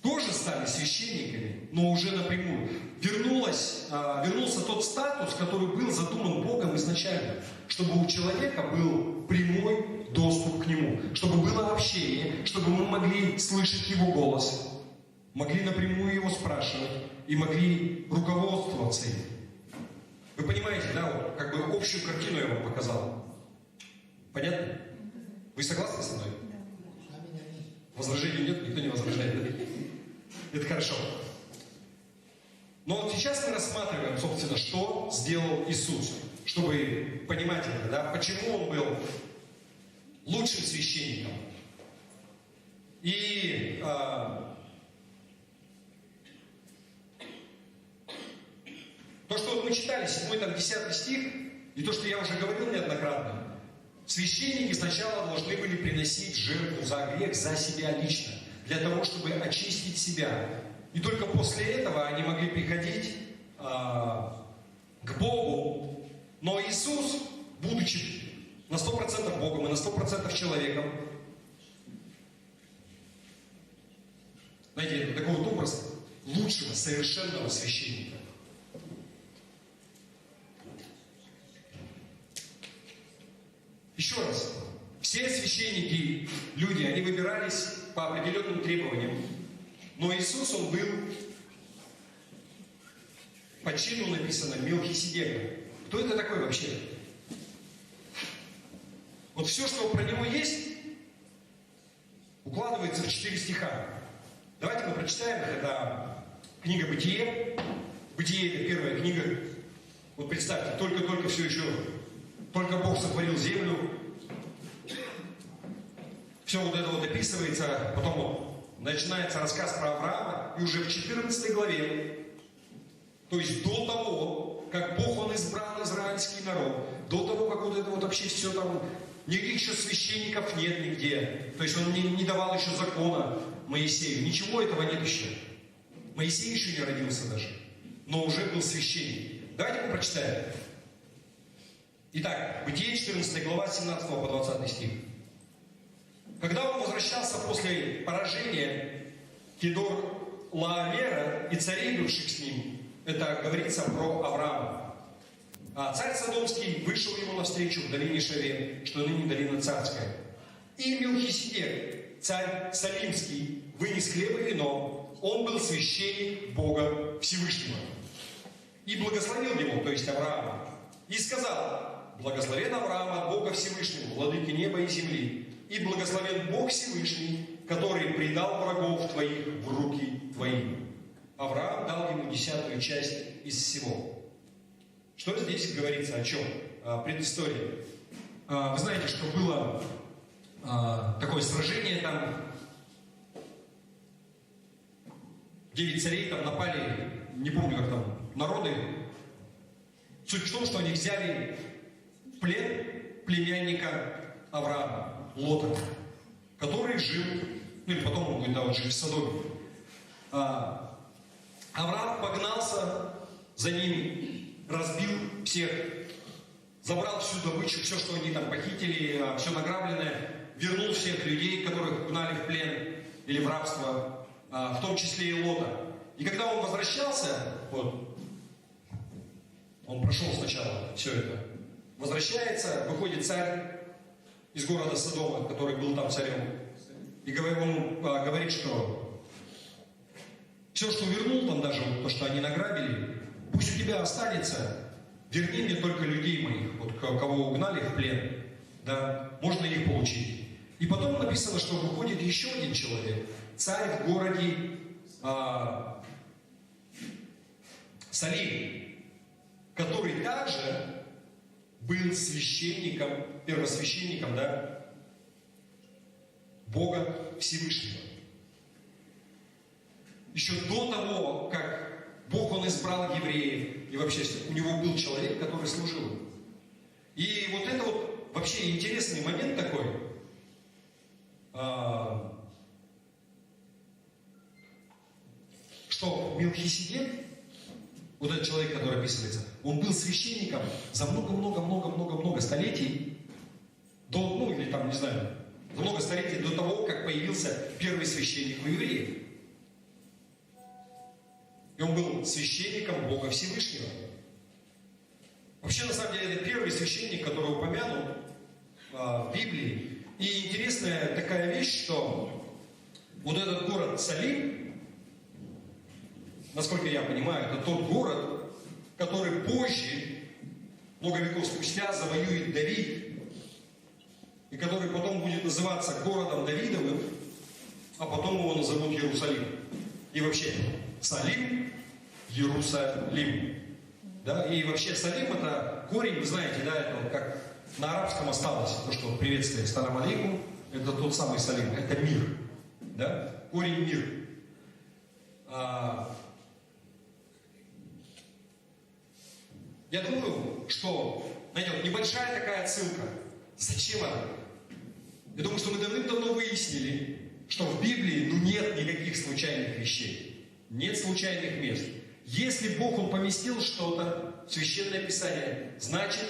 Speaker 1: тоже стали священниками, но уже напрямую. Вернулся тот статус, который был задуман Богом изначально, чтобы у человека был прямой доступ к Нему, чтобы было общение, чтобы мы могли слышать Его голос, могли напрямую Его спрашивать и могли руководствоваться им. Вы понимаете, да, вот, как бы общую картину я вам показал. Понятно? Вы согласны со мной? Возражений нет? Никто не возражает? Это хорошо. Но вот сейчас мы рассматриваем, собственно, что сделал Иисус, чтобы понимать это, да, почему Он был лучшим священником. И то, что вот мы читали, 7-10 стих, и то, что я уже говорил неоднократно, священники сначала должны были приносить жертву за грех, за себя лично, для того, чтобы очистить себя. И только после этого они могли приходить к Богу. Но Иисус, будучи на 100% Богом и на 100% человеком, знаете, это такой вот образ лучшего, совершенного священника. Еще раз, все священники, люди, они выбирались по определенным требованиям. Но Иисус, Он был по чину написано Мелхиседека. Кто это такой вообще? Вот все, что про него есть, укладывается в 4 стиха. Давайте мы прочитаем их. Это книга Бытие. Бытие — это первая книга. Вот представьте, только-только все еще, только Бог сотворил землю. Все вот это вот описывается, потом начинается рассказ про Авраама, и уже в 14 главе, то есть до того, как Бог, Он избрал израильский народ, до того, как вот это вот вообще все там, никаких еще священников нет нигде, то есть Он не давал еще закона Моисею, ничего этого нет еще. Моисей еще не родился даже, но уже был священник. Давайте мы прочитаем. Итак, Бытие 14 глава, 17 по 20 стих. Когда он возвращался после поражения Кедор-Лаомера и царей, бывших с ним, это говорится про Авраама. А царь Содомский вышел ему навстречу в долине Шаве, что ныне долина царская. И Мелхиседек, царь Салимский, вынес хлеб и вино. Он был священник Бога Всевышнего. И благословил его, то есть Авраама. И сказал: благословен Авраам от Бога Всевышнего, владыки неба и земли. И благословен Бог Всевышний, который предал врагов твоих в руки твои. Авраам дал ему 10-ю часть из всего. Что здесь говорится? О чем? Предыстория. Вы знаете, что было такое сражение там. 9 царей там напали, не помню как там, народы. Суть в том, что они взяли в плен племянника Авраама, Лота, который жил, ну или потом он будет, жил в Содоме. Авраам погнался за ними, разбил всех, забрал всю добычу, все, что они там похитили, все награбленное, вернул всех людей, которых гнали в плен или в рабство, в том числе и Лота. И когда он возвращался, вот, он прошел сначала все это, возвращается, выходит царь из города Содома, который был там царем, и он говорит, что все, что вернул там, даже вот то, что они награбили, пусть у тебя останется, верни мне только людей моих, вот кого угнали в плен, да, можно их получить. И потом написано, что выходит еще один человек, царь в городе Салим, который также был священником, первосвященником, да, Бога Всевышнего. Еще до того, как Бог, Он избрал евреев, и вообще у него был человек, который служил. И вот это вот вообще интересный момент такой, что Мелхиседек, вот этот человек, который описывается, он был священником за много-много-много-много-много столетий, до, ну или там, не знаю, за много столетий до того, как появился первый священник у евреев. И он был священником Бога Всевышнего. Вообще, на самом деле, это первый священник, который упомянут в Библии. И интересная такая вещь, что вот этот город Салим, насколько я понимаю, это тот город, который позже, много веков спустя, завоюет Давид, и который потом будет называться городом Давидовым, а потом его назовут Иерусалим. И вообще, Салим, Иерусалим. Да? И вообще Салим — это корень, вы знаете, да, это вот как на арабском осталось, то, что приветствие «Салам алейкум», это тот самый Салим, это мир. Да? Корень — мир. Я думаю, что, знаете, вот небольшая такая отсылка. Зачем она? Я думаю, что мы давным-давно выяснили, что в Библии нет никаких случайных вещей. Нет случайных мест. Если Бог, Он поместил что-то в Священное Писание, значит,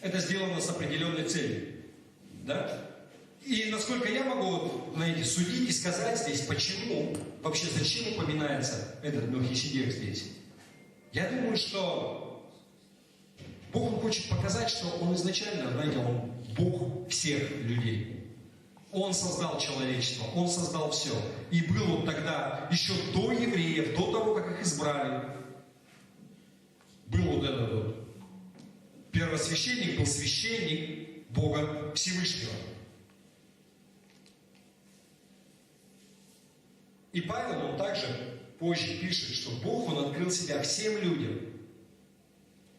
Speaker 1: это сделано с определенной целью. Да? И насколько я могу, знаете, судить и сказать здесь, почему, вообще зачем упоминается этот Мелхиседек здесь. Я думаю, что Бог, Он хочет показать, что Он изначально, знаете, Он Бог всех людей. Он создал человечество, Он создал все. И был Он тогда, еще до евреев, до того, как их избрали, был вот этот вот первосвященник, был священник Бога Всевышнего. И Павел, он также позже пишет, что Бог, он открыл себя всем людям,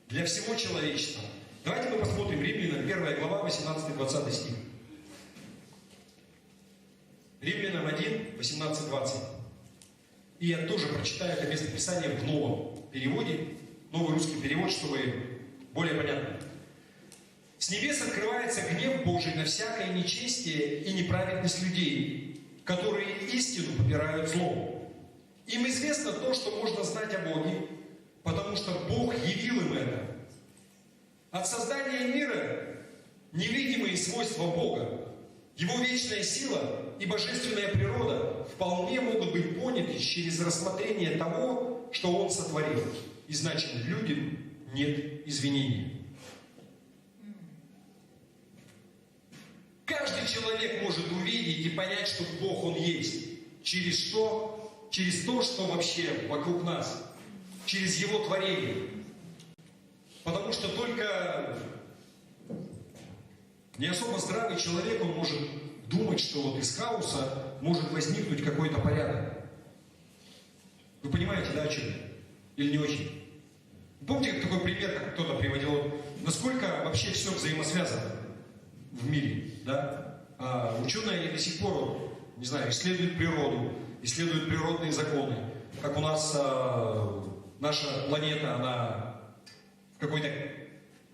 Speaker 1: для всего человечества. Давайте мы посмотрим Римлянам 1 глава, 18-20 стих. Римлянам 1, 18-20. И я тоже прочитаю это местописание в новом переводе, новый русский перевод, чтобы более понятно. «С небес открывается гнев Божий на всякое нечестие и неправедность людей, которые истину попирают злом. Им известно то, что можно знать о Боге, потому что Бог явил им это. От создания мира невидимые свойства Бога, Его вечная сила и божественная природа вполне могут быть поняты через рассмотрение того, что Он сотворил. И значит, людям нет извинения». Каждый человек может увидеть и понять, что Бог, Он есть. Через что? Через то, что вообще вокруг нас. Через Его творение. Потому что только не особо здравый человек, он может думать, что вот из хаоса может возникнуть какой-то порядок. Вы понимаете, да, о чем я? Или не очень? Помните, как такой пример, как кто-то приводил, вот, насколько вообще все взаимосвязано в мире, да? Ученые они до сих пор, вот, не знаю, исследуют природу, исследуют природные законы. Как у нас наша планета, она в какой-то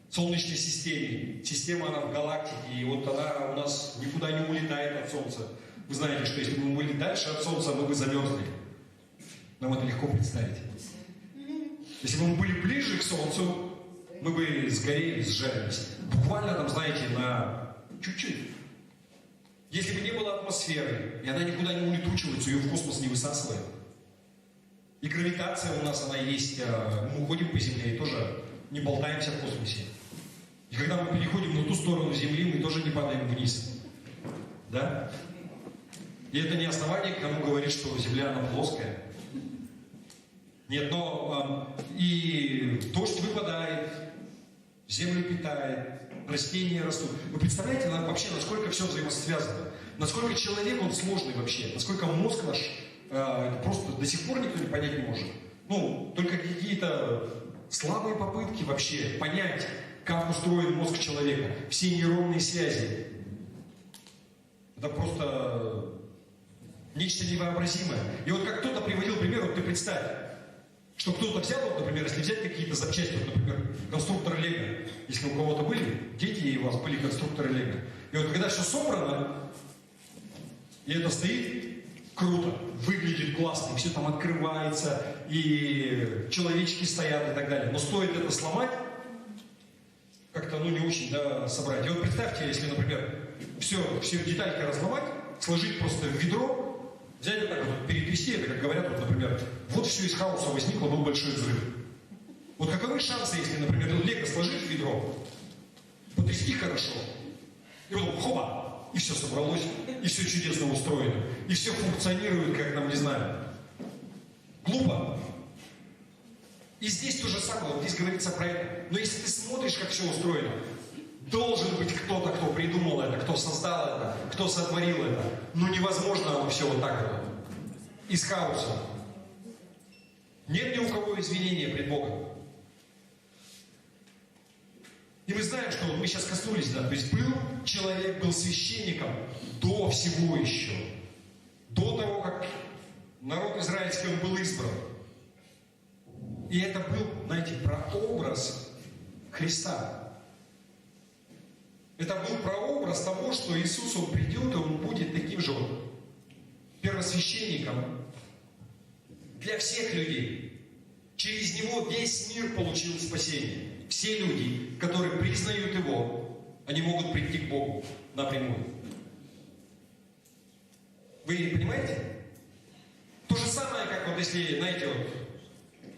Speaker 1: Солнечной системе, система она в галактике, и вот она у нас никуда не улетает от Солнца. Вы знаете, что если бы мы были дальше от Солнца, мы бы замерзли. Нам это легко представить. Если бы мы были ближе к Солнцу, мы бы сгорели, сжарились. Буквально там, знаете, на чуть-чуть. Если бы не было атмосферы, и она никуда не улетучивается, ее в космос не высасывает. И гравитация у нас, она есть, мы уходим по Земле и тоже не болтаемся в космосе. И когда мы переходим на ту сторону Земли, мы тоже не падаем вниз. Да? И это не основание к тому говорить, что Земля, она плоская. Нет, но и дождь выпадает, землю питает, растения растут. Вы представляете вообще, насколько все взаимосвязано? Насколько человек, он сложный вообще? Насколько мозг наш просто до сих пор никто не понять не может? Ну, только какие-то слабые попытки вообще понять, как устроен мозг человека, все нейронные связи. Это просто нечто невообразимое. И вот как кто-то приводил пример, вот ты представь, что кто-то взял, вот, например, если взять какие-то запчасти, вот, например, конструктор Лего, если у кого-то были, дети и у вас были конструкторы Лего, и вот когда все собрано, и это стоит круто, выглядит классно, и все там открывается, и человечки стоят и так далее, но стоит это сломать, как-то, ну, не очень, да, собрать. И вот представьте, если, например, все детальки разломать, сложить просто в ведро, взять вот так вот, перетрясти, это как говорят, вот, например, вот все из хаоса возникло, был большой взрыв. Вот каковы шансы, если, например, Лего сложить в ведро, потрясти хорошо, и вот хоба, и все собралось, и все чудесно устроено, и все функционирует, как нам, не знаю, глупо. И здесь то же самое, вот здесь говорится про это. Но если ты смотришь, как все устроено, должен быть кто-то, кто придумал это, кто создал это, кто сотворил это. Ну невозможно оно все вот так вот. Из хаоса. Нет ни у кого извинения пред Богом. И мы знаем, что вот мы сейчас коснулись, да, то есть человек был священником до всего еще. До того, как народ израильский он был избран. И это был, знаете, прообраз Христа. Это был прообраз того, что Иисус, Он придет, и Он будет таким же вот первосвященником для всех людей. Через Него весь мир получил спасение. Все люди, которые признают Его, они могут прийти к Богу напрямую. Вы понимаете? То же самое, как вот если, знаете, вот,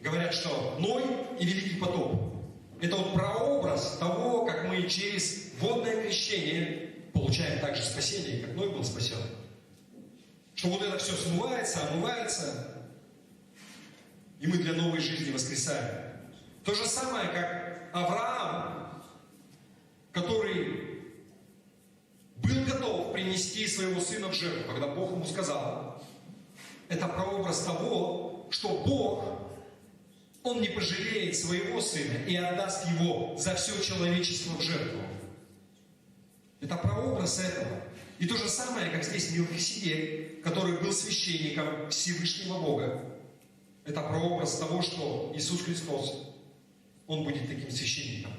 Speaker 1: говорят, что Ной и Великий потоп. Это вот прообраз того, как мы через водное крещение получаем также спасение, как Ной был спасен. Что вот это все смывается, омывается, и мы для новой жизни воскресаем. То же самое, как Авраам, который был готов принести своего сына в жертву, когда Бог ему сказал. Это прообраз того, что Бог, Он не пожалеет своего сына и отдаст его за все человечество в жертву. Это прообраз этого. И то же самое, как здесь Мелхиседек, который был священником Всевышнего Бога. Это прообраз того, что Иисус Христос, Он будет таким священником.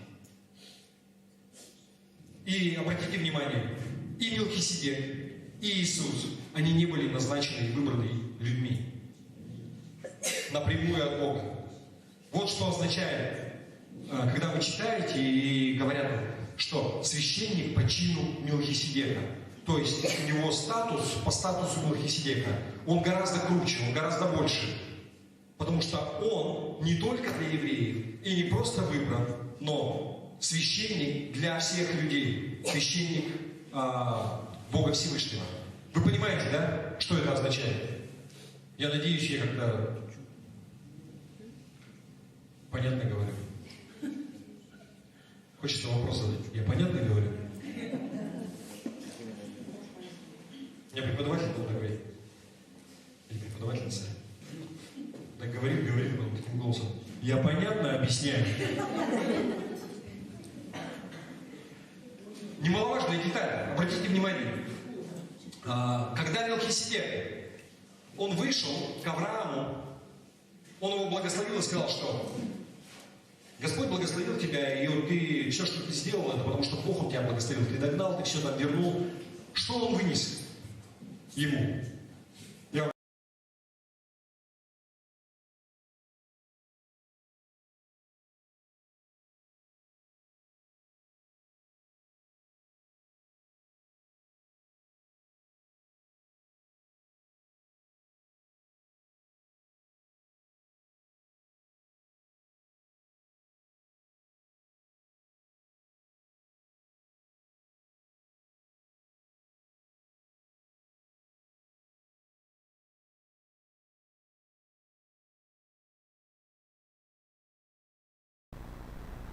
Speaker 1: И обратите внимание, и Мелхиседек, и Иисус, они не были назначены и выбраны людьми. Напрямую от Бога. Вот что означает, когда вы читаете и говорят, что священник по чину Мелхиседека. То есть у него статус, по статусу Мелхиседека, он гораздо круче, он гораздо больше. Потому что он не только для евреев и не просто выбран, но священник для всех людей. Священник Бога Всевышнего. Вы понимаете, да, что это означает? Я надеюсь, я как-то понятно говорю. Хочется вопрос задать. Я понятно говорю? У меня преподаватель был говорит. Или преподавательница. Так говорит, потом таким голосом. Я понятно объясняю. Немаловажная деталь. Обратите внимание. Когда Мелхиседек, он вышел к Аврааму, он его благословил и сказал, что Господь благословил тебя, и вот ты, все, что ты сделал, это потому что Бог он тебя благословил. Ты догнал, ты все там вернул. Что он вынес ему?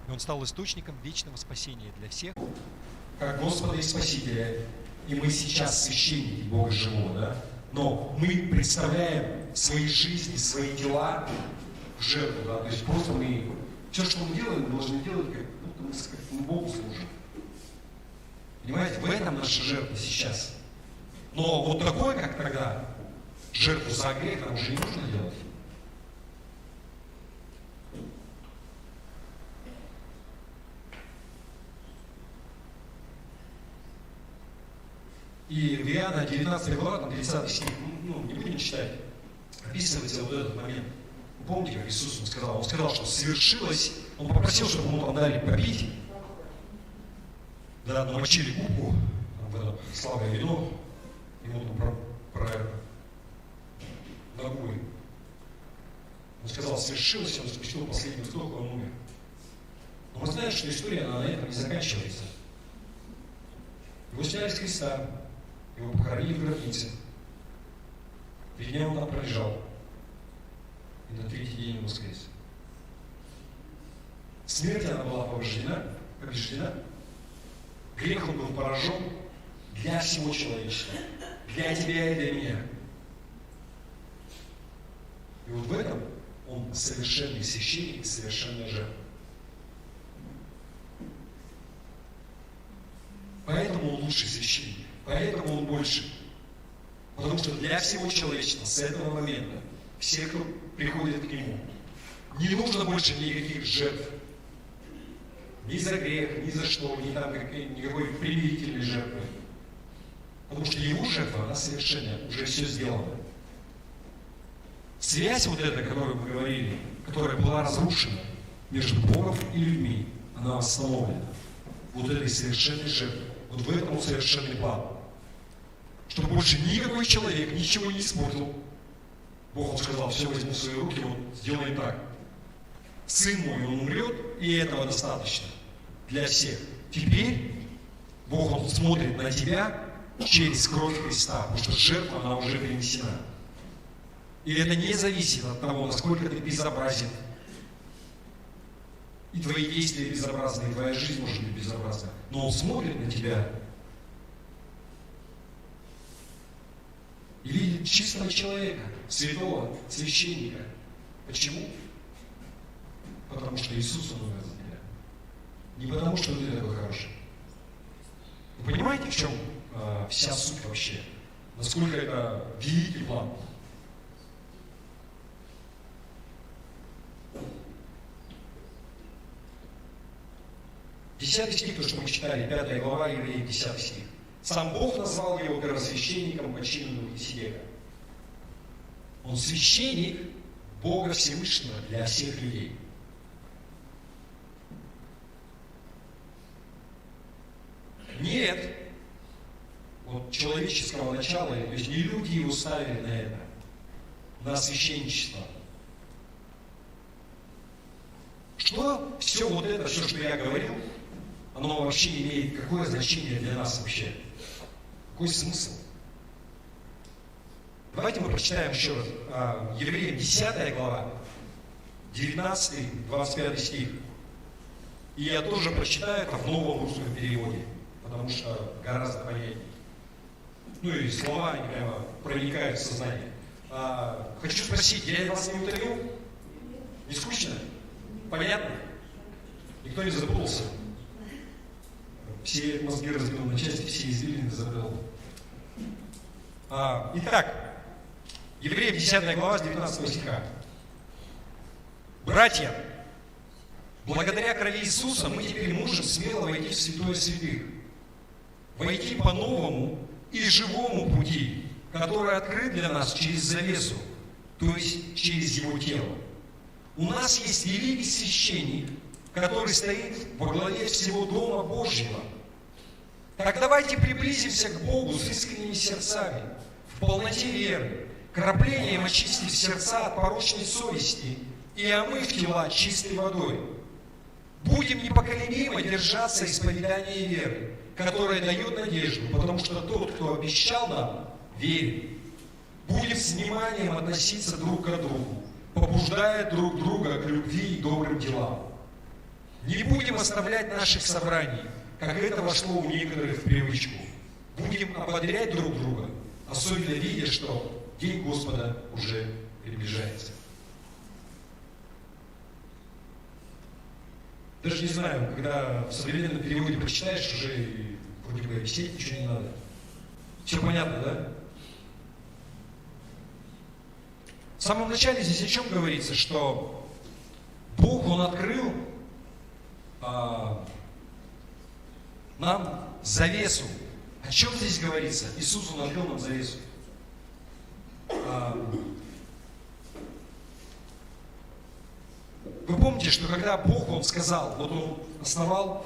Speaker 3: И он стал источником вечного спасения для всех.
Speaker 1: Как Господа и Спасителя. И мы сейчас священники Бога Живого, да? Но мы представляем свои жизни, свои дела в жертву, да? То есть просто мы, все, что мы делаем, мы должны делать, как будто мы Богу служим. Понимаете, в этом наша жертва сейчас. Но вот такой, как тогда, жертву за грех нам уже не нужно делать. И в Иоанна 19 глава, там 30 стих, не будем читать, описывается вот этот момент. Вы помните, как Иисус сказал? Он сказал, что совершилось, он попросил, чтобы ему там дали попить, да, намочили губку, в это слабое вино, ему там на губы. Он сказал, совершилось, он спустил последний вздох, он умер. Но мы знаем, что история, она на этом не заканчивается. Его сняли с креста, его похоронили в гробнице. 3 дня он там пролежал. И на 3-й день он воскрес. Смерть она была побеждена. Грех он был поражен для всего человечества. Для тебя и для меня. И вот в этом он совершенный священник, совершенная жертва. Поэтому он лучший священник. Поэтому он больше. Потому что для всего человечества с этого момента, все, кто приходит к нему, не нужно больше никаких жертв. Ни за грех, ни за что, ни там никакой примирительной жертвы. Потому что его жертва, она совершенная, уже все сделано. Связь вот эта, о которой мы говорили, которая была разрушена между Богом и людьми, она восстановлена. Вот этой совершенной жертвой. Вот в этом совершенный план. Чтобы больше никакой человек ничего не испортил. Бог он сказал, все возьму в свои руки, вот сделаем так. Сын мой, он умрет, и этого достаточно для всех. Теперь Бог он смотрит на тебя через кровь Христа, потому что жертва, она уже принесена. И это не зависит от того, насколько ты безобразен, И твои действия безобразны, и твоя жизнь может быть безобразна. Но Он смотрит на тебя и видит чистого человека, святого священника. Почему? Потому что Иисус умер за тебя. Не потому, что ты такой хороший. Вы понимаете, в чем вся суть вообще? Насколько это великий план? Десятый стих, то, что мы читали, 5 глава Евреев, 10 стих. Сам Бог назвал его первосвященником по чину Мелхиседека. Он священник Бога Всевышнего для всех людей. Нет вот человеческого начала, то есть не люди его ставили на это, на священничество. Что все вот это, все, что я говорил, оно вообще имеет какое значение для нас вообще? Какой смысл? Давайте мы прочитаем еще раз. Евреям 10 глава, 19-25 стих. И я тоже прочитаю это в новом русском переводе, потому что гораздо понятнее. Ну и слова, они прямо проникают в сознание. Хочу спросить, я вас не утомил? Не скучно? Понятно? Никто не запутался? Все мозги разбил на части, все извилины забыл. Итак, Евреям 10 глава с 19 стиха. Братья, благодаря крови Иисуса мы теперь можем смело войти в святое святых, войти по новому и живому пути, который открыт для нас через завесу, то есть через Его тело. У нас есть великий священник, который стоит во главе всего Дома Божьего. Так давайте приблизимся к Богу с искренними сердцами, в полноте веры, краплением очистив сердца от порочной совести и омыв тела чистой водой. Будем непоколебимо держаться исповедания веры, которая дает надежду, потому что тот, кто обещал нам, верит. Будем с вниманием относиться друг к другу, побуждая друг друга к любви и добрым делам. Не будем оставлять наших собраний, как это вошло у некоторых в привычку. Будем ободрять друг друга, особенно видя, что День Господа уже приближается. Даже не знаю, когда в современном переводе прочитаешь, уже вроде бы объяснять ничего не надо. Все понятно, да? В самом начале здесь о чем говорится, что Бог, Он открыл нам завесу. О чем здесь говорится? Иисус, Он открыл нам завесу. Вы помните, что когда Бог, Он сказал, вот Он основал,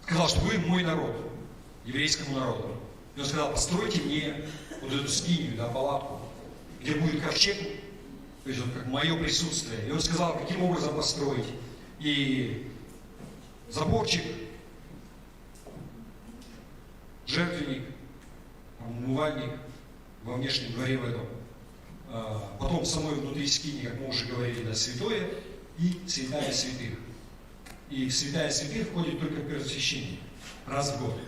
Speaker 1: сказал, что вы мой народ, еврейскому народу. И Он сказал, постройте мне вот эту скинию, да, палатку, где будет ковчег, то есть вот как мое присутствие. И Он сказал, каким образом построить. И заборчик, жертвенник, умывальник во внешнем дворе в этом. Потом самой внутри скини, как мы уже говорили, да, святое и святая святых. И в святая святых входит только первосвященник раз в год.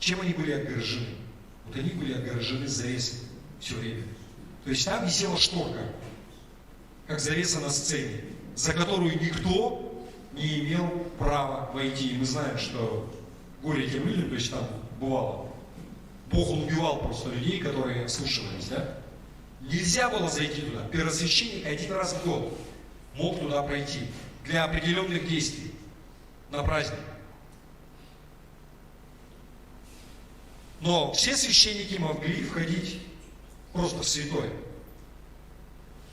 Speaker 1: Чем они были отгорожены? Вот они были отгорожены завесой все время. То есть там висела шторка, как завеса на сцене, за которую никто не имел права войти. И мы знаем, что горе тем людям, то есть там бывало, Бог, Он убивал просто людей, которые слушались, да? Нельзя было зайти туда. Первосвященник один раз в год мог туда пройти для определенных действий на праздник. Но все священники могли входить просто в святое.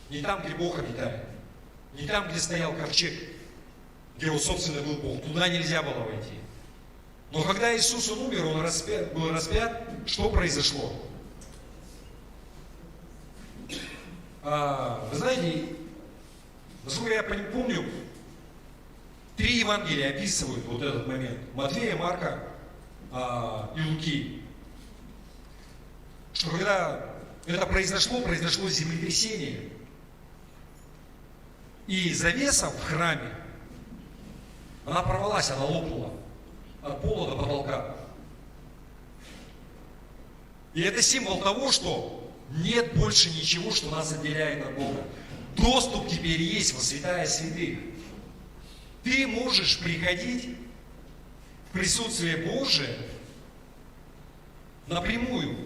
Speaker 1: Не там, где Бог обитает. Не там, где стоял ковчег, где его, собственно, был Бог. Туда нельзя было войти. Но когда Иисус, Он умер, Он был распят, что произошло? Вы знаете, насколько я помню, 3 Евангелия описывают вот этот момент. Матфея, Марка и Луки. Что когда это произошло землетрясение. И завеса в храме, она порвалась, она лопнула от пола до потолка. И это символ того, что нет больше ничего, что нас отделяет от Бога. Доступ теперь есть во святая святых. Ты можешь приходить в присутствие Божие напрямую,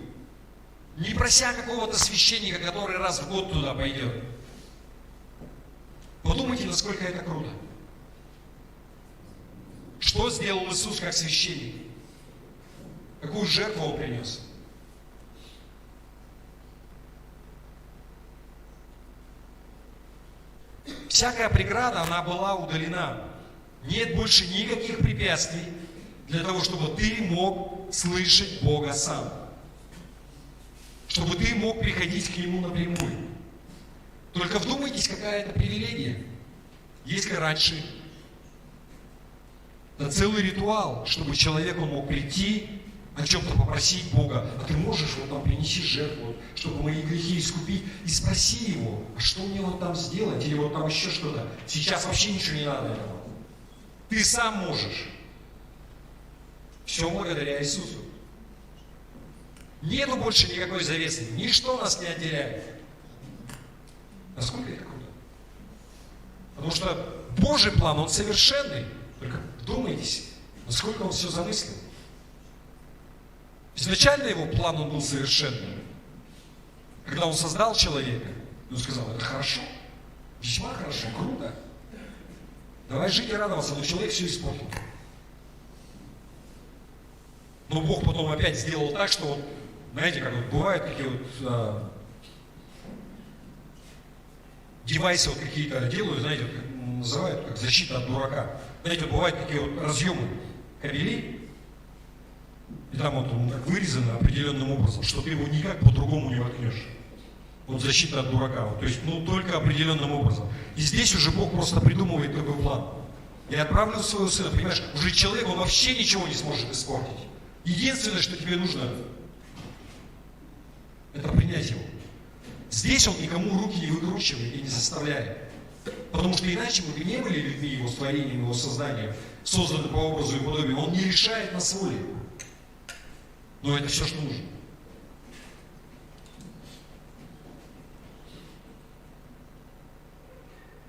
Speaker 1: не прося какого-то священника, который раз в год туда пойдет. Подумайте, насколько это круто. Что сделал Иисус как священник? Какую жертву Он принес? Всякая преграда, она была удалена. Нет больше никаких препятствий для того, чтобы ты мог слышать Бога сам. Чтобы ты мог приходить к Нему напрямую. Только вдумайтесь, какая это привилегия. Если раньше это целый ритуал, чтобы человек он мог прийти, о чем-то попросить Бога, а ты можешь, вот там принеси жертву, чтобы мои грехи искупить, и спроси Его, а что мне вот там сделать, или вот там еще что-то. Сейчас вообще ничего не надо этого. Ты сам можешь. Все благодаря Иисусу. Нету больше никакой завесы, ничто нас не отделяет. Насколько это круто? Потому что Божий план, он совершенный. Только вдумайтесь, насколько он все замыслил. Изначально его план, он был совершенным. Когда он создал человека, он сказал, это хорошо, весьма хорошо, круто. Давай жить и радоваться, но человек все испортил. Но Бог потом опять сделал так, что вот, знаете, как вот бывают такие вот девайсы вот какие-то делают, знаете, вот, называют как защита от дурака. Знаете, вот бывают такие вот разъемы кабелей, и там вот он так вырезано определенным образом, что ты его никак по-другому не воткнешь. Вот защита от дурака. Вот, то есть, ну, только определенным образом. И здесь уже Бог просто придумывает такой план. Я отправлю своего сына, понимаешь, уже человек, он вообще ничего не сможет испортить. Единственное, что тебе нужно, это принять его. Здесь он никому руки не выкручивает и не заставляет. Потому что иначе мы бы не были людьми его творением, его созданием, созданы по образу и подобию. Он не лишает нас воли. Но это все, что нужно.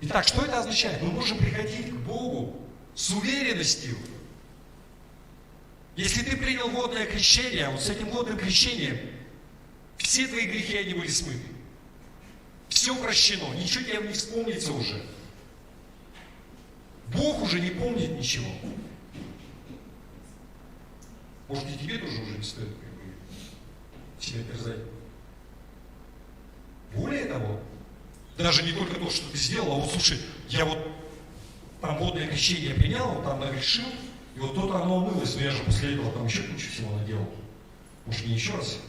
Speaker 1: Итак, что это означает? Мы можем приходить к Богу с уверенностью. Если ты принял водное крещение, вот с этим водным крещением все твои грехи, они были смыты. Все прощено, ничего тебе не вспомнится уже. Бог уже не помнит ничего. Может, и тебе тоже уже не стоит себя терзать. Более того, даже не только то, что ты сделал, а вот слушай, я вот там водное крещение принял, вот там нагрешил, и вот то-то оно умылось, но я же после этого там еще кучу всего наделал. Может, не еще раз?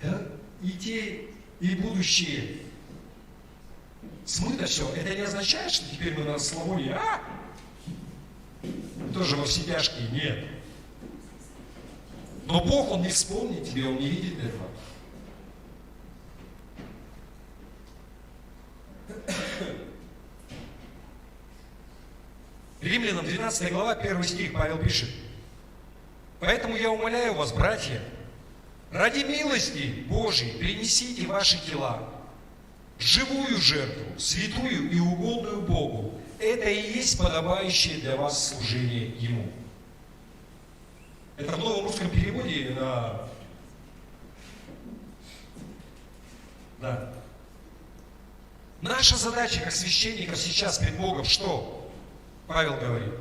Speaker 1: Да? И те, и будущие. Смыто все. Это не означает, что теперь мы на расслабоне, тоже во все тяжкие. Нет. Но Бог, Он не вспомнит тебе, Он не видит этого. Римлянам 12 глава, 1 стих, Павел пишет. Поэтому я умоляю вас, братья, ради милости Божьей принесите ваши тела в живую жертву, святую и угодную Богу. Это и есть подобающее для вас служение Ему. Это в новом русском переводе да. Наша задача как священников сейчас перед Богом что? Павел говорит.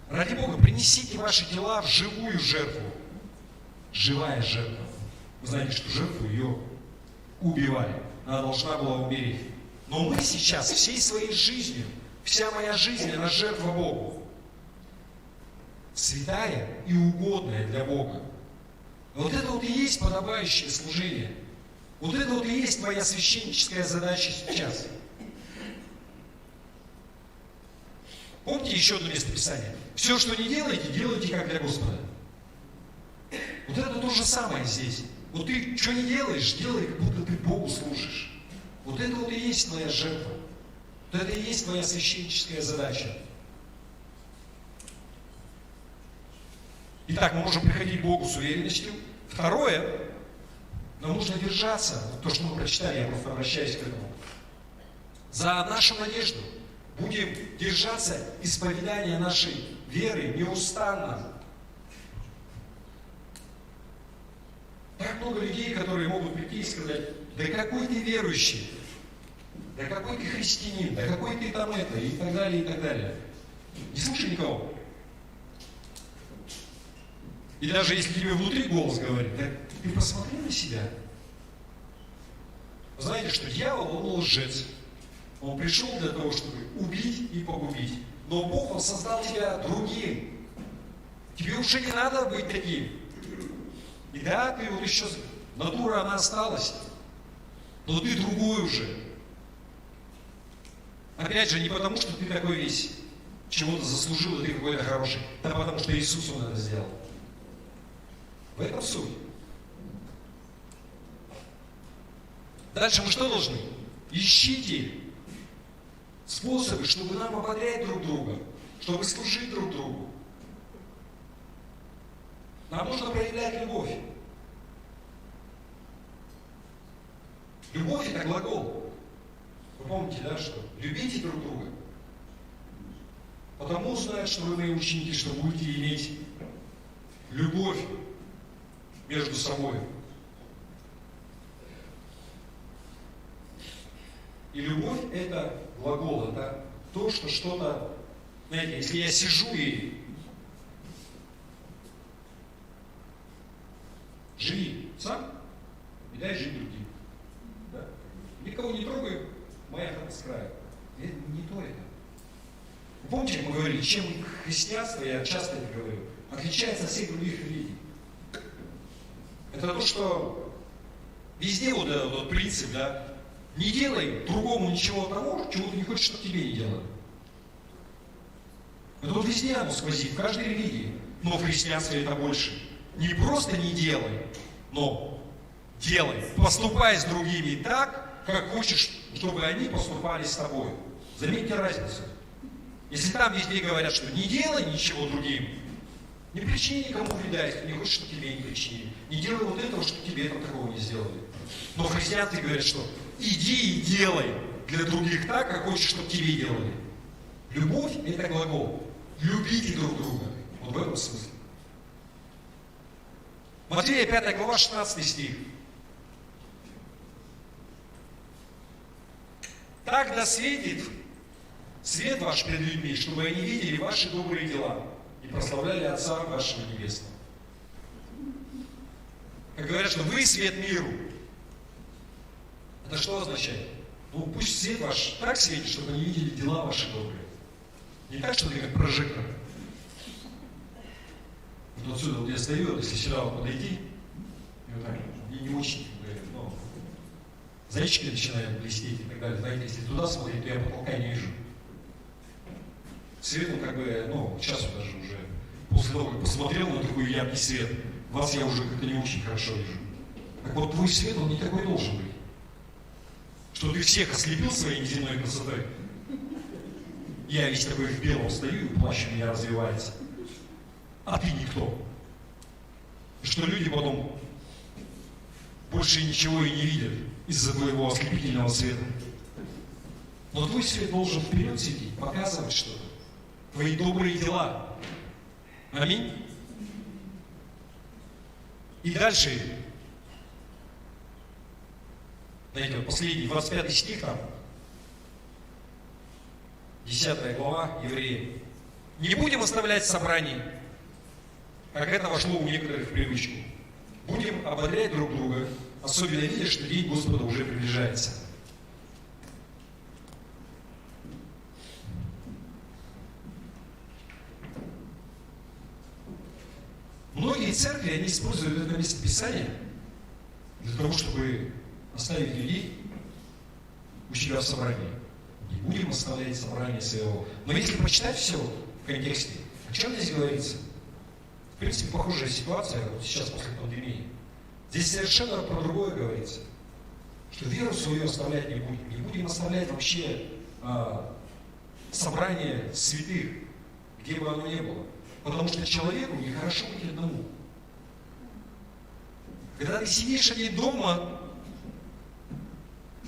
Speaker 1: Ради Бога принесите ваши тела в живую жертву. Живая жертва. Вы знаете, что жертву ее убивали. Она должна была умереть. Но мы сейчас всей своей жизнью, вся моя жизнь, она жертва Богу. Святая и угодная для Бога. Вот это вот и есть подобающее служение. Вот это вот и есть твоя священническая задача сейчас. Помните еще одно место Писания? Все, что не делаете, делайте как для Господа. Вот это то же самое здесь. Вот ты что не делаешь, делай, как будто ты Богу служишь. Вот это вот и есть твоя жертва.
Speaker 4: то это и есть твоя священническая задача. Итак, мы можем приходить к Богу с уверенностью. Второе, нам нужно держаться, вот то, что мы прочитали, я просто обращаюсь к этому, за нашу надежду. Будем держаться исповедания нашей веры неустанно. Так много людей, которые могут прийти и сказать: да какой ты верующий, да какой ты христианин, да какой ты там это, и так далее, и так далее. Не слушай никого. И даже если тебе внутри голос говорит: да ты посмотри на себя. Вы знаете, что дьявол, он лжец. Он пришел для того, чтобы убить и погубить. Но Бог, Он создал тебя другим. Тебе уже не надо быть таким. И да, ты вот еще, натура она осталась, но ты другой уже. Опять же, не потому, что ты такой весь, чего-то заслужил, и ты какой-то хороший, а потому что Иисус, Он это сделал. В этом суть. Дальше мы что должны? Ищите способы, чтобы нам ободрять друг друга, чтобы служить друг другу. Нам нужно проявлять любовь. Любовь – это глагол. Вы помните, да, что любите друг друга. Потому знают, что вы мои ученики, что будете иметь любовь между собой. И любовь – это глагол, это то, что что-то, знаете, если я сижу и живи сам и дай жить другим. Да? Никого не трогаю, моя хата с краю. Это не то это. Вы помните, как мы говорили, чем христианство, я часто это говорю, отличается от всех других религий? Это то, что везде вот этот вот принцип, да, не делай другому ничего того, чего ты не хочешь, чтобы тебе не делали. Это вот везде оно сквозит, в каждой религии. Но в христианстве это больше. Не просто не делай, но делай. Поступай с другими так, как хочешь, чтобы они поступали с тобой. Заметьте разницу. Если там везде говорят, что не делай ничего другим, не причини никому вреда, если не хочешь, чтобы тебе не причинили. Не делай вот этого, чтобы тебе там такого не сделали. Но в христианстве говорят, что иди и делай для других так, как хочешь, чтобы тебе делали. Любовь – это глагол. Любите друг друга. Вот в этом смысле. Матфея 5 глава, 16 стих. Так да светит свет ваш пред людьми, чтобы они видели ваши добрые дела и прославляли Отца вашего Небесного. Как говорят, что вы свет миру. Это что означает? Ну, пусть свет ваш так светит, чтобы они видели дела ваши добрые. Не так, что ты как прожектор. Вот отсюда вот я стою, если сюда вот подойти, и вот так, не очень, но зайчики начинают блестеть и так далее. Знаете, если туда смотреть, то я потолка не вижу. Свет, как бы, сейчас вот даже уже, после того, как посмотрел на такой яркий свет, вас я уже как-то не очень хорошо вижу. Так вот, твой свет, он не такой должен быть. Что ты всех ослепил своей неземной красотой. Я весь такой в белом стою, и плащ у меня развивается. А ты никто. Что люди потом больше ничего и не видят из-за твоего ослепительного света. Но твой свет должен вперед светить, показывать что-то. Твои добрые дела. Аминь. И дальше, знаете, последний, 25 стих там, 10 глава, Евреи. Не будем оставлять собраний, как это вошло у некоторых в привычку. Будем ободрять друг друга, особенно видя, что день Господа уже приближается. Многие церкви, они используют это местописание для того, чтобы оставить людей у себя в собрании. Не будем оставлять собрание своего. Но если почитать все в контексте, о чем здесь говорится? В принципе, похожая ситуация, вот сейчас после пандемии. Здесь совершенно про другое говорится. Что веру свою оставлять не будем. Не будем оставлять вообще собрание святых, где бы оно ни было. Потому что человеку нехорошо быть одному. Когда ты сидишь один дома,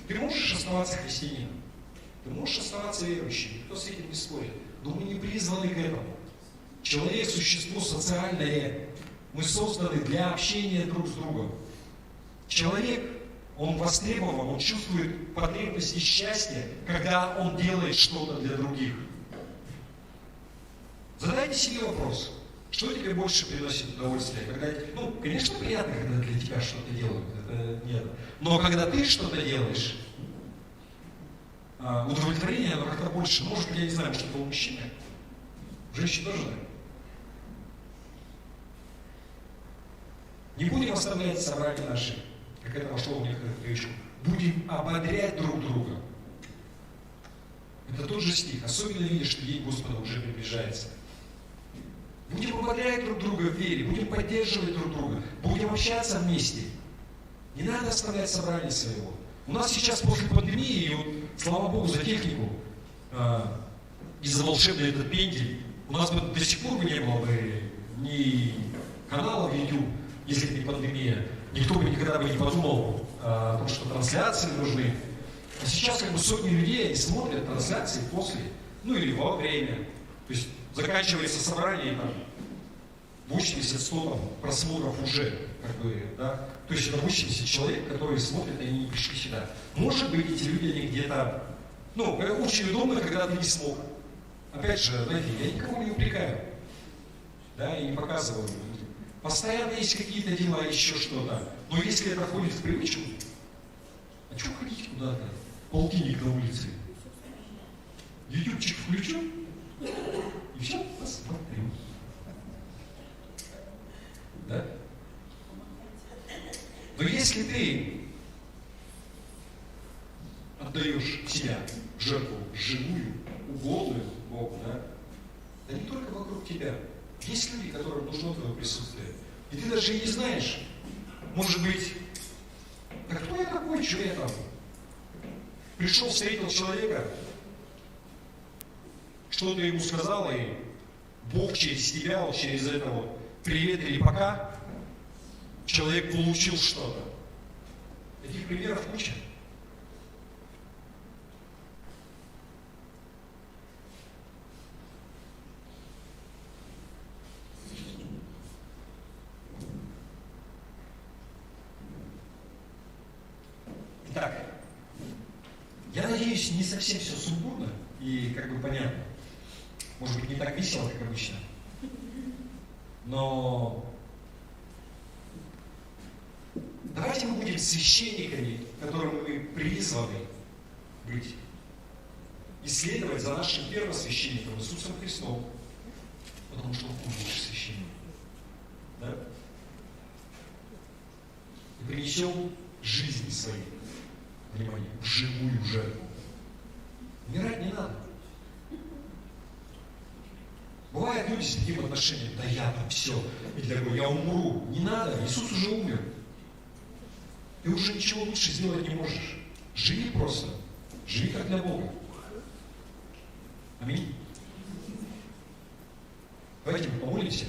Speaker 4: ты можешь оставаться христианином, ты можешь оставаться верующим, никто с этим не спорит. Но мы не призваны к этому. Человек – существо социальное. Мы созданы для общения друг с другом. Человек, он востребован, он чувствует потребность и счастье, когда он делает что-то для других. Задайте себе вопрос, что тебе больше приносит удовольствие? Когда, конечно, приятно, когда для тебя что-то делают, это нет. Но когда ты что-то делаешь, удовлетворение, оно как-то больше. Может быть, я не знаю, может, это у мужчины. У женщин тоже так. Не будем оставлять собрания наши, как это вошло в некоторых привычках. Будем ободрять друг друга. Это тот же стих. Особенно видишь, что день Господа уже приближается. Будем ободрять друг друга в вере, будем поддерживать друг друга, будем общаться вместе. Не надо оставлять собрание своего. У нас сейчас после пандемии, и вот, слава Богу за технику, из-за волшебный этот пендель, у нас бы до сих пор бы не было бы ни канала в YouTube, если бы не пандемия. Никто бы никогда бы не подумал о том, что трансляции нужны. А сейчас как бы сотни людей они смотрят трансляции после, или во время. То есть заканчивается собрание, и там 80-100 просмотров уже, да. То есть это 80 человек, которые смотрят, и они не пришли сюда. Может быть, эти люди, они где-то, очень удобно, когда ты не смог. Опять же, знаете, я никого не упрекаю, да, и не показываю. Постоянно есть какие-то дела, еще что-то. Но если это входит в привычку, а что ходить куда-то? Полтинник на улице. Ютубчик включу, и все посмотрю. Да? Но если ты отдаешь себя в жертву живую, угодную Богу, да не только вокруг тебя. Есть люди, которым нужно твое присутствие. И ты даже и не знаешь, может быть, а кто я такой, что я там? Пришел, встретил человека, что-то ему сказал, и Бог через тебя, вот через этого привет или пока, человек получил что-то. Таких примеров куча. Итак, я надеюсь, не совсем все сумбурно и понятно. Может быть, не так весело, как обычно. Но давайте мы будем священниками, которым мы призваны быть. Исследовать за нашим первосвященником Иисусом Христом. Потому что Он лучший священник. Да? И принесем жизни свои. Внимание, в живую жертву. Умирать не надо. Бывают люди с таким отношением, да я там все, я умру. Не надо, Иисус уже умер. Ты уже ничего лучше сделать не можешь. Живи просто. Живи как для Бога. Аминь. Давайте мы помолимся.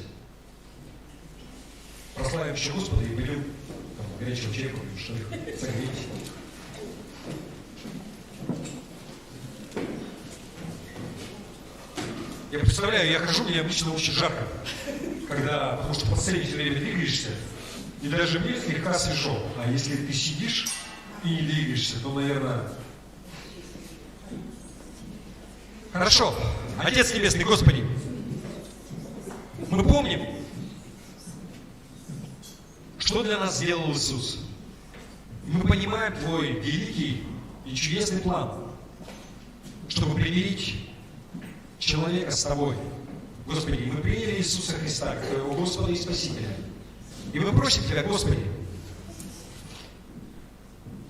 Speaker 4: Прославим еще Господа и пойдем горячего чая, что согрейтесь. Я представляю, я хожу, мне обычно очень жарко, потому что в последнее время двигаешься, и даже мне слегка свежо. А если ты сидишь и не двигаешься, то, наверное... Хорошо. Отец Небесный, Господи, мы помним, что для нас сделал Иисус. Мы понимаем Твой великий и чудесный план, чтобы примирить человека с Тобой. Господи, мы приняли Иисуса Христа, как Твоего Господа и Спасителя. И мы просим Тебя, Господи,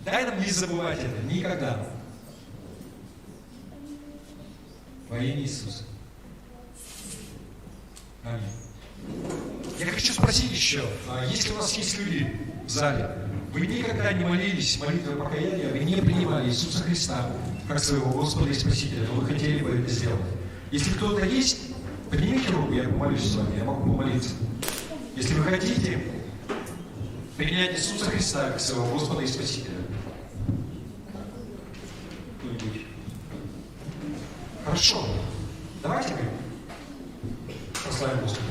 Speaker 4: дай нам не забывать это никогда. Во имя Иисуса. Аминь. Я хочу спросить еще, если у нас есть люди в зале, Вы никогда не молились молитвой покаяния, вы не принимали Иисуса Христа как своего Господа и Спасителя, но вы хотели бы это сделать. Если кто-то есть, поднимите руку, я помолюсь с вами, я могу помолиться. Если вы хотите принять Иисуса Христа как своего Господа и Спасителя. Кто-нибудь? Хорошо. Давайте мы прославим Господа.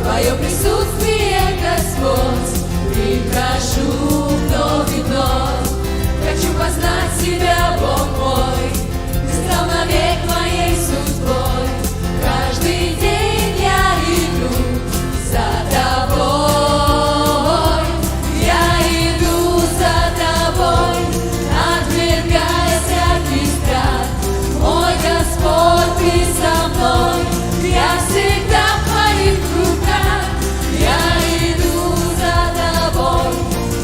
Speaker 5: Твое присутствие, Господь, приношу вновь и вновь. Хочу познать Тебя, Бог мой, Ты стал навек моей судьбой. Каждый день я иду за Тобой, я иду за Тобой, отвергая всякий страх. Мой Господь, Ты со мной, я всегда в Твоих руках. Я иду за Тобой,